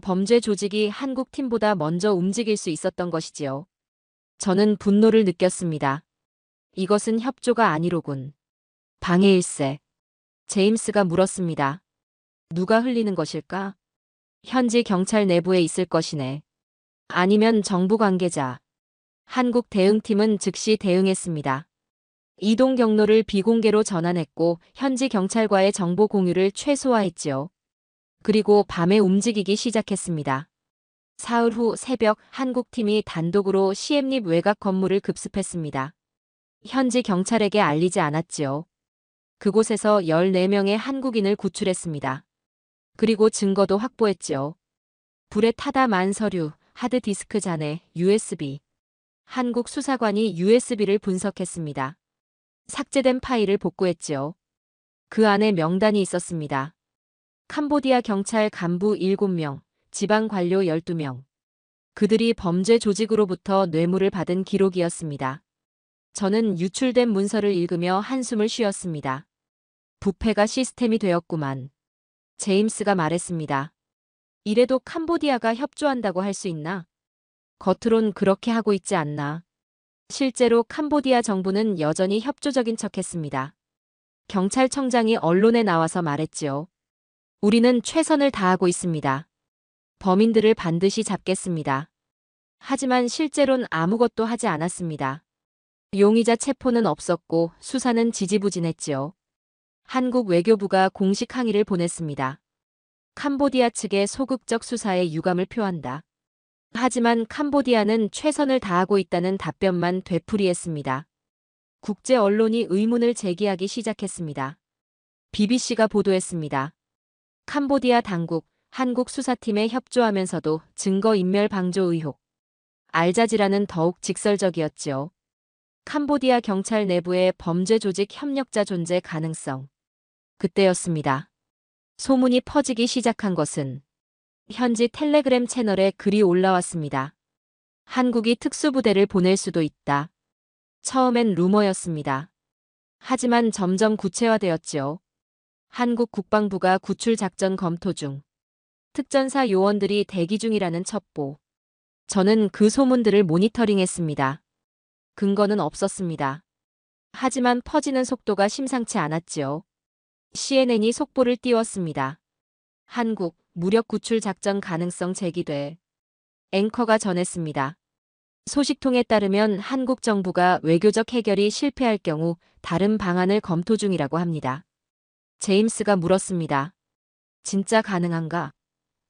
범죄 조직이 한국 팀보다 먼저 움직일 수 있었던 것이지요. 저는 분노를 느꼈습니다. 이것은 협조가 아니로군. 방해일세. 제임스가 물었습니다. 누가 흘리는 것일까? 현지 경찰 내부에 있을 것이네. 아니면 정부 관계자. 한국 대응팀은 즉시 대응했습니다. 이동 경로를 비공개로 전환했고 현지 경찰과의 정보 공유를 최소화했지요. 그리고 밤에 움직이기 시작했습니다. 사흘 후 새벽 한국팀이 단독으로 시엠립 외곽 건물을 급습했습니다. 현지 경찰에게 알리지 않았지요. 그곳에서 14명의 한국인을 구출했습니다. 그리고 증거도 확보했지요. 불에 타다 만 서류, 하드디스크 잔해 USB. 한국 수사관이 USB를 분석했습니다. 삭제된 파일을 복구했지요. 그 안에 명단이 있었습니다. 캄보디아 경찰 간부 7명, 지방 관료 12명. 그들이 범죄 조직으로부터 뇌물을 받은 기록이었습니다. 저는 유출된 문서를 읽으며 한숨을 쉬었습니다. 부패가 시스템이 되었구만. 제임스가 말했습니다. 이래도 캄보디아가 협조한다고 할 수 있나? 겉으론 그렇게 하고 있지 않나. 실제로 캄보디아 정부는 여전히 협조적인 척했습니다. 경찰청장이 언론에 나와서 말했지요. 우리는 최선을 다하고 있습니다. 범인들을 반드시 잡겠습니다. 하지만 실제로는 아무것도 하지 않았습니다. 용의자 체포는 없었고 수사는 지지부진했지요. 한국 외교부가 공식 항의를 보냈습니다. 캄보디아 측의 소극적 수사에 유감을 표한다. 하지만 캄보디아는 최선을 다하고 있다는 답변만 되풀이했습니다. 국제 언론이 의문을 제기하기 시작했습니다. BBC가 보도했습니다. 캄보디아 당국, 한국 수사팀에 협조하면서도 증거인멸 방조 의혹. 알자지라는 더욱 직설적이었지요. 캄보디아 경찰 내부의 범죄 조직 협력자 존재 가능성. 그때였습니다. 소문이 퍼지기 시작한 것은 현지 텔레그램 채널에 글이 올라왔습니다. 한국이 특수부대를 보낼 수도 있다. 처음엔 루머였습니다. 하지만 점점 구체화되었지요. 한국 국방부가 구출 작전 검토 중. 특전사 요원들이 대기 중이라는 첩보. 저는 그 소문들을 모니터링했습니다. 근거는 없었습니다. 하지만 퍼지는 속도가 심상치 않았지요. CNN이 속보를 띄웠습니다. 한국 무력 구출 작전 가능성 제기돼. 앵커가 전했습니다. 소식통에 따르면 한국 정부가 외교적 해결이 실패할 경우 다른 방안을 검토 중이라고 합니다. 제임스가 물었습니다. 진짜 가능한가?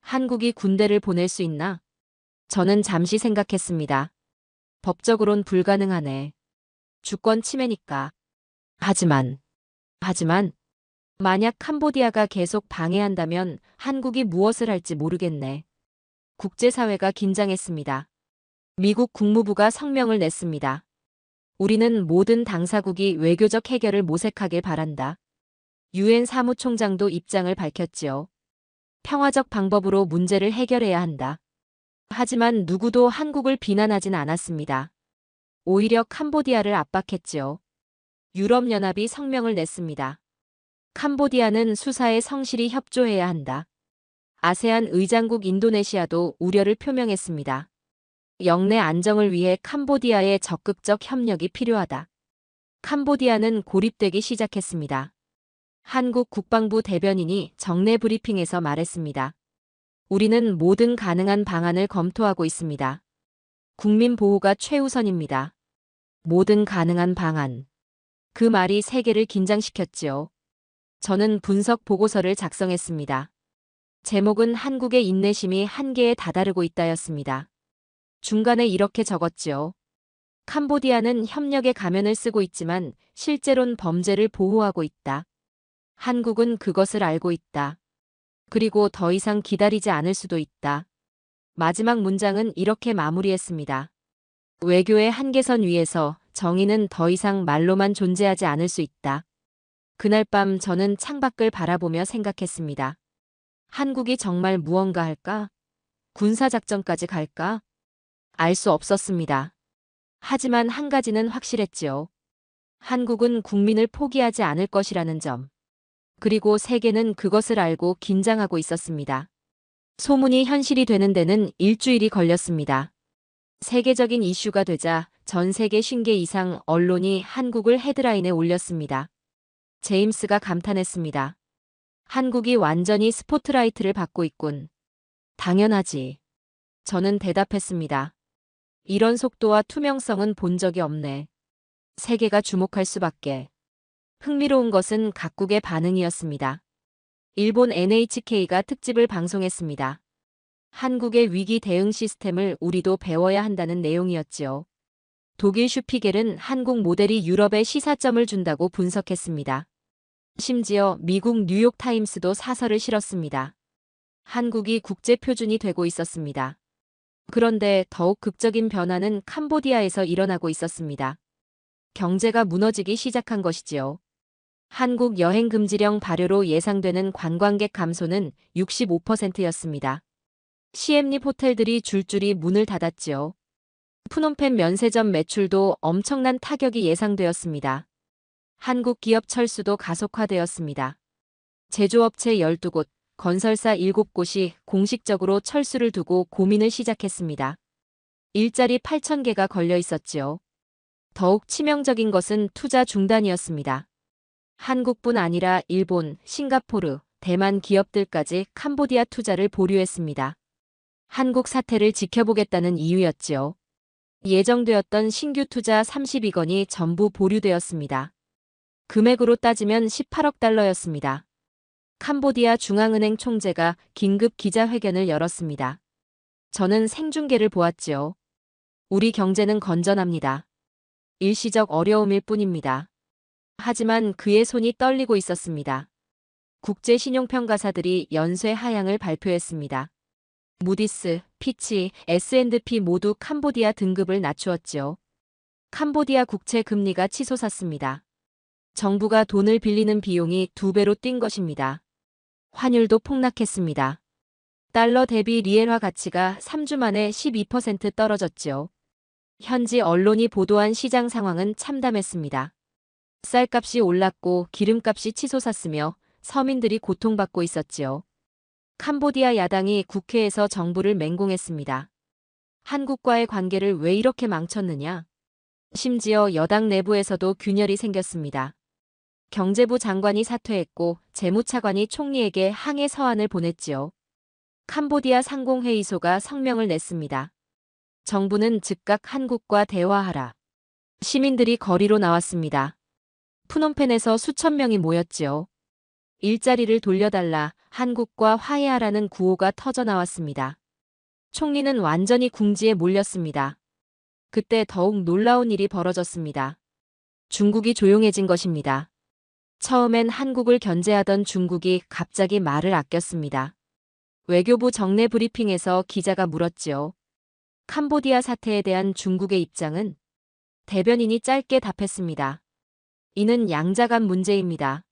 한국이 군대를 보낼 수 있나? 저는 잠시 생각했습니다. 법적으론 불가능하네. 주권 침해니까. 하지만 만약 캄보디아가 계속 방해한다면 한국이 무엇을 할지 모르겠네. 국제사회가 긴장했습니다. 미국 국무부가 성명을 냈습니다. 우리는 모든 당사국이 외교적 해결을 모색하길 바란다. 유엔 사무총장도 입장을 밝혔지요. 평화적 방법으로 문제를 해결해야 한다. 하지만 누구도 한국을 비난하진 않았습니다. 오히려 캄보디아를 압박했지요. 유럽연합이 성명을 냈습니다. 캄보디아는 수사에 성실히 협조해야 한다. 아세안 의장국 인도네시아도 우려를 표명했습니다. 영내 안정을 위해 캄보디아의 적극적 협력이 필요하다. 캄보디아는 고립되기 시작했습니다. 한국 국방부 대변인이 정례 브리핑에서 말했습니다. 우리는 모든 가능한 방안을 검토하고 있습니다. 국민 보호가 최우선입니다. 모든 가능한 방안. 그 말이 세계를 긴장시켰지요. 저는 분석 보고서를 작성했습니다. 제목은 한국의 인내심이 한계에 다다르고 있다였습니다. 중간에 이렇게 적었지요. 캄보디아는 협력의 가면을 쓰고 있지만 실제론 범죄를 보호하고 있다. 한국은 그것을 알고 있다. 그리고 더 이상 기다리지 않을 수도 있다. 마지막 문장은 이렇게 마무리했습니다. 외교의 한계선 위에서 정의는 더 이상 말로만 존재하지 않을 수 있다. 그날 밤 저는 창밖을 바라보며 생각했습니다. 한국이 정말 무언가 할까? 군사작전까지 갈까? 알 수 없었습니다. 하지만 한 가지는 확실했지요. 한국은 국민을 포기하지 않을 것이라는 점. 그리고 세계는 그것을 알고 긴장하고 있었습니다. 소문이 현실이 되는 데는 일주일이 걸렸습니다. 세계적인 이슈가 되자 전 세계 50개 이상 언론이 한국을 헤드라인에 올렸습니다. 제임스가 감탄했습니다. 한국이 완전히 스포트라이트를 받고 있군. 당연하지. 저는 대답했습니다. 이런 속도와 투명성은 본 적이 없네. 세계가 주목할 수밖에. 흥미로운 것은 각국의 반응이었습니다. 일본 NHK가 특집을 방송했습니다. 한국의 위기 대응 시스템을 우리도 배워야 한다는 내용이었지요. 독일 슈피겔은 한국 모델이 유럽에 시사점을 준다고 분석했습니다. 심지어 미국 뉴욕타임스도 사설을 실었습니다. 한국이 국제 표준이 되고 있었습니다. 그런데 더욱 극적인 변화는 캄보디아에서 일어나고 있었습니다. 경제가 무너지기 시작한 것이지요. 한국 여행 금지령 발효로 예상되는 관광객 감소는 65%였습니다. 시엠립 호텔들이 줄줄이 문을 닫았지요. 푸놈펜 면세점 매출도 엄청난 타격이 예상되었습니다. 한국 기업 철수도 가속화되었습니다. 제조업체 12곳, 건설사 7곳이 공식적으로 철수를 두고 고민을 시작했습니다. 일자리 8,000개가 걸려 있었지요. 더욱 치명적인 것은 투자 중단이었습니다. 한국뿐 아니라 일본, 싱가포르, 대만 기업들까지 캄보디아 투자를 보류했습니다. 한국 사태를 지켜보겠다는 이유였지요. 예정되었던 신규 투자 32건이 전부 보류되었습니다. 금액으로 따지면 18억 달러였습니다. 캄보디아 중앙은행 총재가 긴급 기자회견을 열었습니다. 저는 생중계를 보았지요. 우리 경제는 건전합니다. 일시적 어려움일 뿐입니다. 하지만 그의 손이 떨리고 있었습니다. 국제 신용평가사들이 연쇄 하향을 발표했습니다. 무디스, 피치, S&P 모두 캄보디아 등급을 낮추었지요. 캄보디아 국채 금리가 치솟았습니다. 정부가 돈을 빌리는 비용이 2배로 뛴 것입니다. 환율도 폭락했습니다. 달러 대비 리엘화 가치가 3주 만에 12% 떨어졌지요. 현지 언론이 보도한 시장 상황은 참담했습니다. 쌀값이 올랐고 기름값이 치솟았으며 서민들이 고통받고 있었지요. 캄보디아 야당이 국회에서 정부를 맹공했습니다. 한국과의 관계를 왜 이렇게 망쳤느냐? 심지어 여당 내부에서도 균열이 생겼습니다. 경제부 장관이 사퇴했고 재무차관이 총리에게 항해 서한을 보냈지요. 캄보디아 상공회의소가 성명을 냈습니다. 정부는 즉각 한국과 대화하라. 시민들이 거리로 나왔습니다. 푸놈펜에서 수천 명이 모였지요. 일자리를 돌려달라, 한국과 화해하라는 구호가 터져나왔습니다. 총리는 완전히 궁지에 몰렸습니다. 그때 더욱 놀라운 일이 벌어졌습니다. 중국이 조용해진 것입니다. 처음엔 한국을 견제하던 중국이 갑자기 말을 아꼈습니다. 외교부 정례 브리핑에서 기자가 물었지요. 캄보디아 사태에 대한 중국의 입장은? 대변인이 짧게 답했습니다. 이는 양자 간 문제입니다.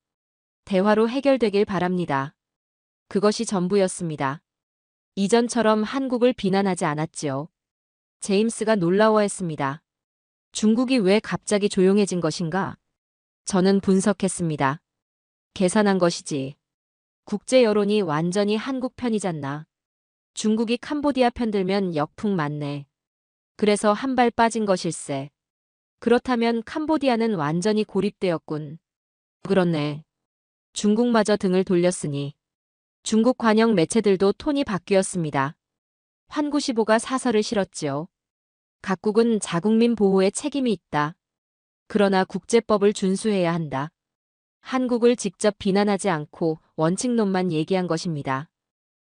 대화로 해결되길 바랍니다. 그것이 전부였습니다. 이전처럼 한국을 비난하지 않았지요. 제임스가 놀라워했습니다. 중국이 왜 갑자기 조용해진 것인가? 저는 분석했습니다. 계산한 것이지. 국제 여론이 완전히 한국 편이잖나. 중국이 캄보디아 편들면 역풍 맞네. 그래서 한 발 빠진 것일세. 그렇다면 캄보디아는 완전히 고립되었군. 그렇네. 중국마저 등을 돌렸으니. 중국 관영 매체들도 톤이 바뀌었습니다. 환구시보가 사설을 실었지요. 각국은 자국민 보호에 책임이 있다. 그러나 국제법을 준수해야 한다. 한국을 직접 비난하지 않고 원칙론만 얘기한 것입니다.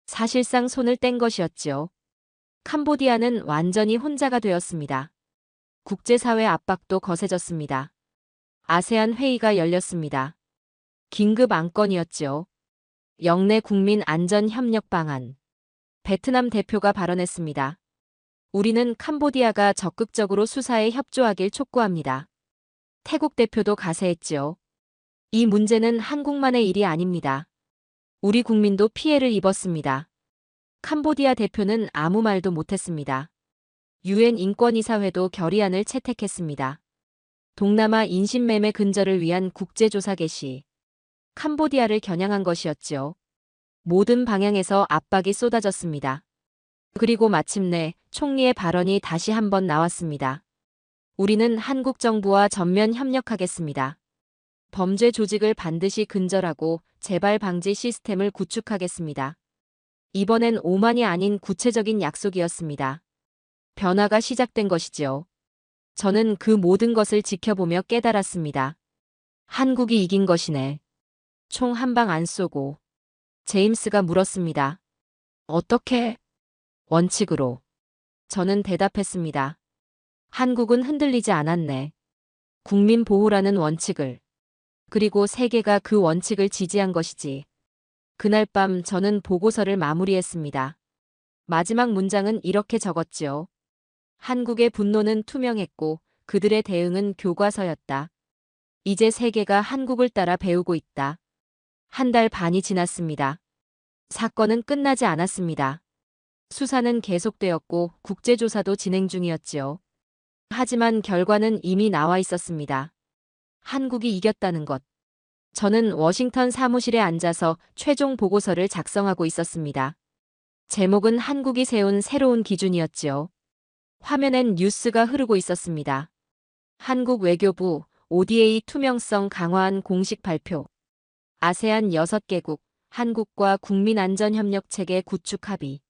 사실상 손을 뗀 것이었지요. 캄보디아는 완전히 혼자가 되었습니다. 국제사회 압박도 거세졌습니다. 아세안 회의가 열렸습니다. 긴급 안건이었지요. 영내 국민 안전 협력 방안. 베트남 대표가 발언했습니다. 우리는 캄보디아가 적극적으로 수사에 협조하길 촉구합니다. 태국 대표도 가세했지요. 이 문제는 한국만의 일이 아닙니다. 우리 국민도 피해를 입었습니다. 캄보디아 대표는 아무 말도 못했습니다. 유엔 인권이사회도 결의안을 채택했습니다. 동남아 인신매매 근절을 위한 국제조사 개시. 캄보디아를 겨냥한 것이었지요. 모든 방향에서 압박이 쏟아졌습니다. 그리고 마침내 총리의 발언이 다시 한번 나왔습니다. 우리는 한국 정부와 전면 협력하겠습니다. 범죄 조직을 반드시 근절하고 재발 방지 시스템을 구축하겠습니다. 이번엔 오만이 아닌 구체적인 약속이었습니다. 변화가 시작된 것이지요. 저는 그 모든 것을 지켜보며 깨달았습니다. 한국이 이긴 것이네. 총 한 방 안 쏘고. 제임스가 물었습니다. 어떻게? 원칙으로. 저는 대답했습니다. 한국은 흔들리지 않았네. 국민 보호라는 원칙을. 그리고 세계가 그 원칙을 지지한 것이지. 그날 밤 저는 보고서를 마무리했습니다. 마지막 문장은 이렇게 적었지요. 한국의 분노는 투명했고 그들의 대응은 교과서였다. 이제 세계가 한국을 따라 배우고 있다. 한 달 반이 지났습니다. 사건은 끝나지 않았습니다. 수사는 계속되었고 국제조사도 진행 중이었지요. 하지만 결과는 이미 나와 있었습니다. 한국이 이겼다는 것. 저는 워싱턴 사무실에 앉아서 최종 보고서를 작성하고 있었습니다. 제목은 한국이 세운 새로운 기준이었지요. 화면엔 뉴스가 흐르고 있었습니다. 한국 외교부 ODA 투명성 강화한 공식 발표. 아세안 6개국 한국과 국민안전협력체계 구축 합의.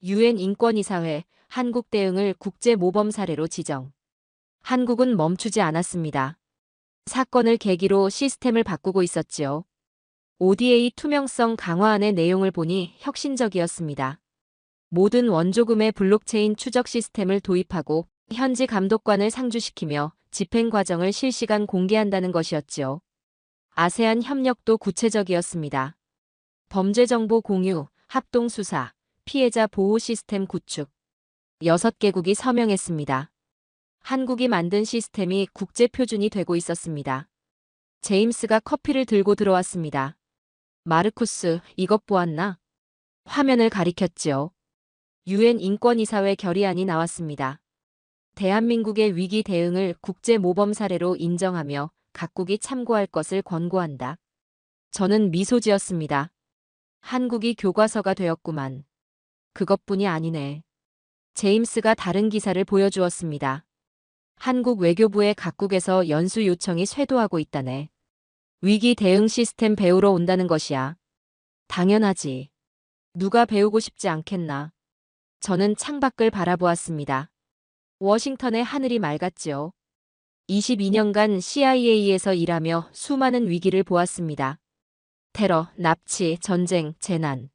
UN 인권이사회 한국 대응을 국제모범 사례로 지정. 한국은 멈추지 않았습니다. 사건을 계기로 시스템을 바꾸고 있었지요. ODA 투명성 강화안의 내용을 보니 혁신적이었습니다. 모든 원조금의 블록체인 추적 시스템을 도입하고 현지 감독관을 상주시키며 집행 과정을 실시간 공개한다는 것이었지요. 아세안 협력도 구체적이었습니다. 범죄 정보 공유, 합동 수사, 피해자 보호 시스템 구축. 6개국이 서명했습니다. 한국이 만든 시스템이 국제 표준이 되고 있었습니다. 제임스가 커피를 들고 들어왔습니다. 마르쿠스, 이것 보았나? 화면을 가리켰지요. UN 인권이사회 결의안이 나왔습니다. 대한민국의 위기 대응을 국제 모범 사례로 인정하며 각국이 참고할 것을 권고한다. 저는 미소 지었습니다. 한국이 교과서가 되었구만. 그것뿐이 아니네. 제임스가 다른 기사를 보여주었습니다. 한국 외교부의 각국에서 연수 요청이 쇄도하고 있다네. 위기 대응 시스템 배우러 온다는 것이야. 당연하지. 누가 배우고 싶지 않겠나. 저는 창밖을 바라보았습니다. 워싱턴의 하늘이 맑았지요. 22년간 CIA에서 일하며 수많은 위기를 보았습니다. 테러, 납치, 전쟁, 재난.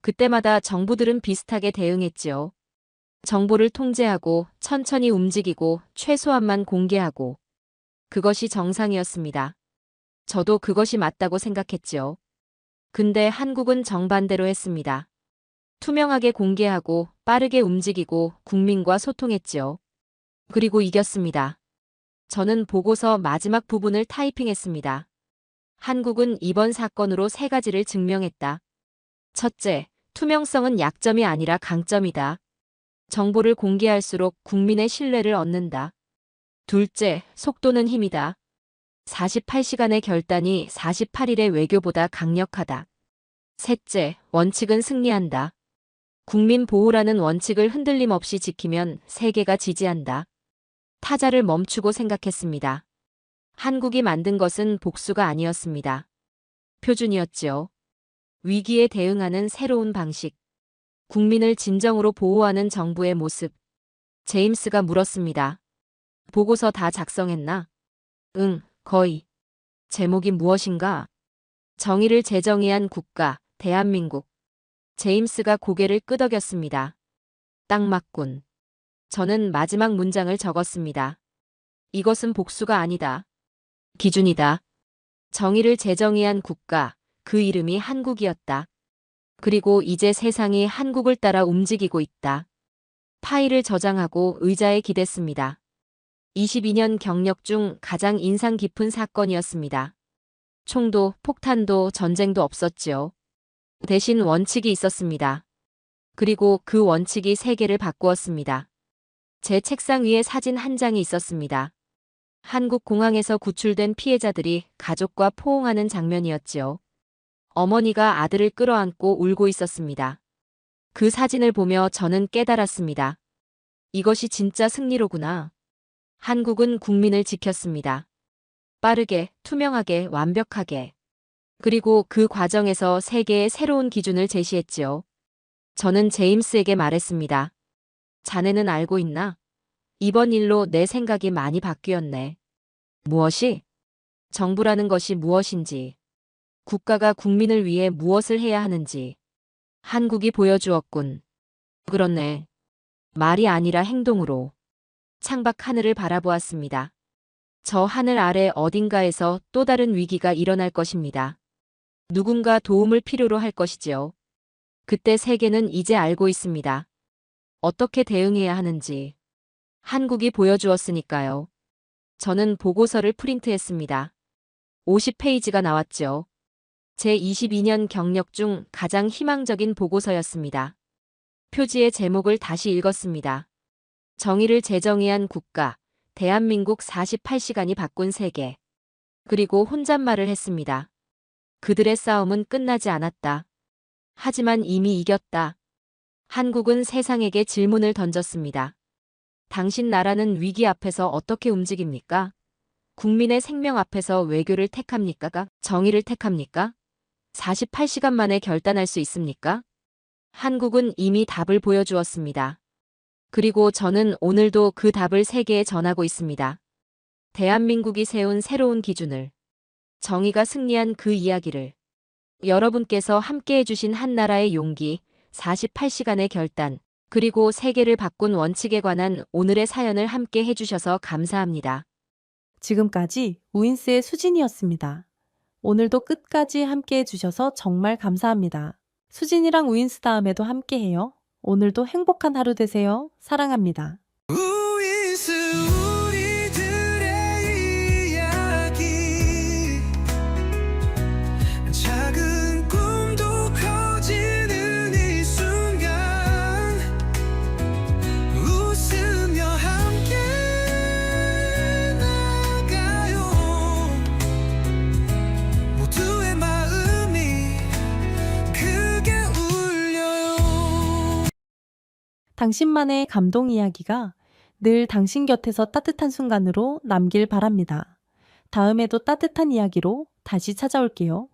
그때마다 정부들은 비슷하게 대응했지요. 정보를 통제하고 천천히 움직이고 최소한만 공개하고. 그것이 정상이었습니다. 저도 그것이 맞다고 생각했지요. 근데 한국은 정반대로 했습니다. 투명하게 공개하고 빠르게 움직이고 국민과 소통했지요. 그리고 이겼습니다. 저는 보고서 마지막 부분을 타이핑했습니다. 한국은 이번 사건으로 3가지를 증명했다. 첫째, 투명성은 약점이 아니라 강점이다. 정보를 공개할수록 국민의 신뢰를 얻는다. 둘째, 속도는 힘이다. 48시간의 결단이 48일의 외교보다 강력하다. 셋째, 원칙은 승리한다. 국민 보호라는 원칙을 흔들림 없이 지키면 세계가 지지한다. 타자를 멈추고 생각했습니다. 한국이 만든 것은 복수가 아니었습니다. 표준이었지요. 위기에 대응하는 새로운 방식. 국민을 진정으로 보호하는 정부의 모습. 제임스가 물었습니다. 보고서 다 작성했나? 응, 거의. 제목이 무엇인가? 정의를 재정의한 국가, 대한민국. 제임스가 고개를 끄덕였습니다. 딱 맞군. 저는 마지막 문장을 적었습니다. 이것은 복수가 아니다. 기준이다. 정의를 재정의한 국가, 그 이름이 한국이었다. 그리고 이제 세상이 한국을 따라 움직이고 있다. 파일을 저장하고 의자에 기댔습니다. 22년 경력 중 가장 인상 깊은 사건이었습니다. 총도, 폭탄도, 전쟁도 없었지요. 대신 원칙이 있었습니다. 그리고 그 원칙이 세계를 바꾸었습니다. 제 책상 위에 사진 한 장이 있었습니다. 한국 공항에서 구출된 피해자들이 가족과 포옹하는 장면이었지요. 어머니가 아들을 끌어안고 울고 있었습니다. 그 사진을 보며 저는 깨달았습니다. 이것이 진짜 승리로구나. 한국은 국민을 지켰습니다. 빠르게, 투명하게, 완벽하게. 그리고 그 과정에서 세계의 새로운 기준을 제시했지요. 저는 제임스에게 말했습니다. 자네는 알고 있나? 이번 일로 내 생각이 많이 바뀌었네. 무엇이? 정부라는 것이 무엇인지. 국가가 국민을 위해 무엇을 해야 하는지. 한국이 보여주었군. 그렇네. 말이 아니라 행동으로. 창밖 하늘을 바라보았습니다. 저 하늘 아래 어딘가에서 또 다른 위기가 일어날 것입니다. 누군가 도움을 필요로 할 것이지요. 그때 세계는 이제 알고 있습니다. 어떻게 대응해야 하는지. 한국이 보여주었으니까요. 저는 보고서를 프린트했습니다. 50페이지가 나왔죠. 제 22년 경력 중 가장 희망적인 보고서였습니다. 표지의 제목을 다시 읽었습니다. 정의를 재정의한 국가, 대한민국 48시간이 바꾼 세계. 그리고 혼잣말을 했습니다. 그들의 싸움은 끝나지 않았다. 하지만 이미 이겼다. 한국은 세상에게 질문을 던졌습니다. 당신 나라는 위기 앞에서 어떻게 움직입니까? 국민의 생명 앞에서 외교를 택합니까? 정의를 택합니까? 48시간 만에 결단할 수 있습니까? 한국은 이미 답을 보여주었습니다. 그리고 저는 오늘도 그 답을 세계에 전하고 있습니다. 대한민국이 세운 새로운 기준을, 정의가 승리한 그 이야기를, 여러분께서 함께 해주신 한 나라의 용기, 48시간의 결단, 그리고 세계를 바꾼 원칙에 관한 오늘의 사연을 함께 해주셔서 감사합니다. 지금까지 우인스의 수진이었습니다. 오늘도 끝까지 함께 해주셔서 정말 감사합니다. 수진이랑 우인스 다음에도 함께 해요. 오늘도 행복한 하루 되세요. 사랑합니다. 우이스 우리들의 이야기 작은 꿈도 커지는 이 순간 웃으며 함께 나가요 모두의 마음이 크게 울려요. 당신만의 감동 이야기가 늘 당신 곁에서 따뜻한 순간으로 남길 바랍니다. 다음에도 따뜻한 이야기로 다시 찾아올게요.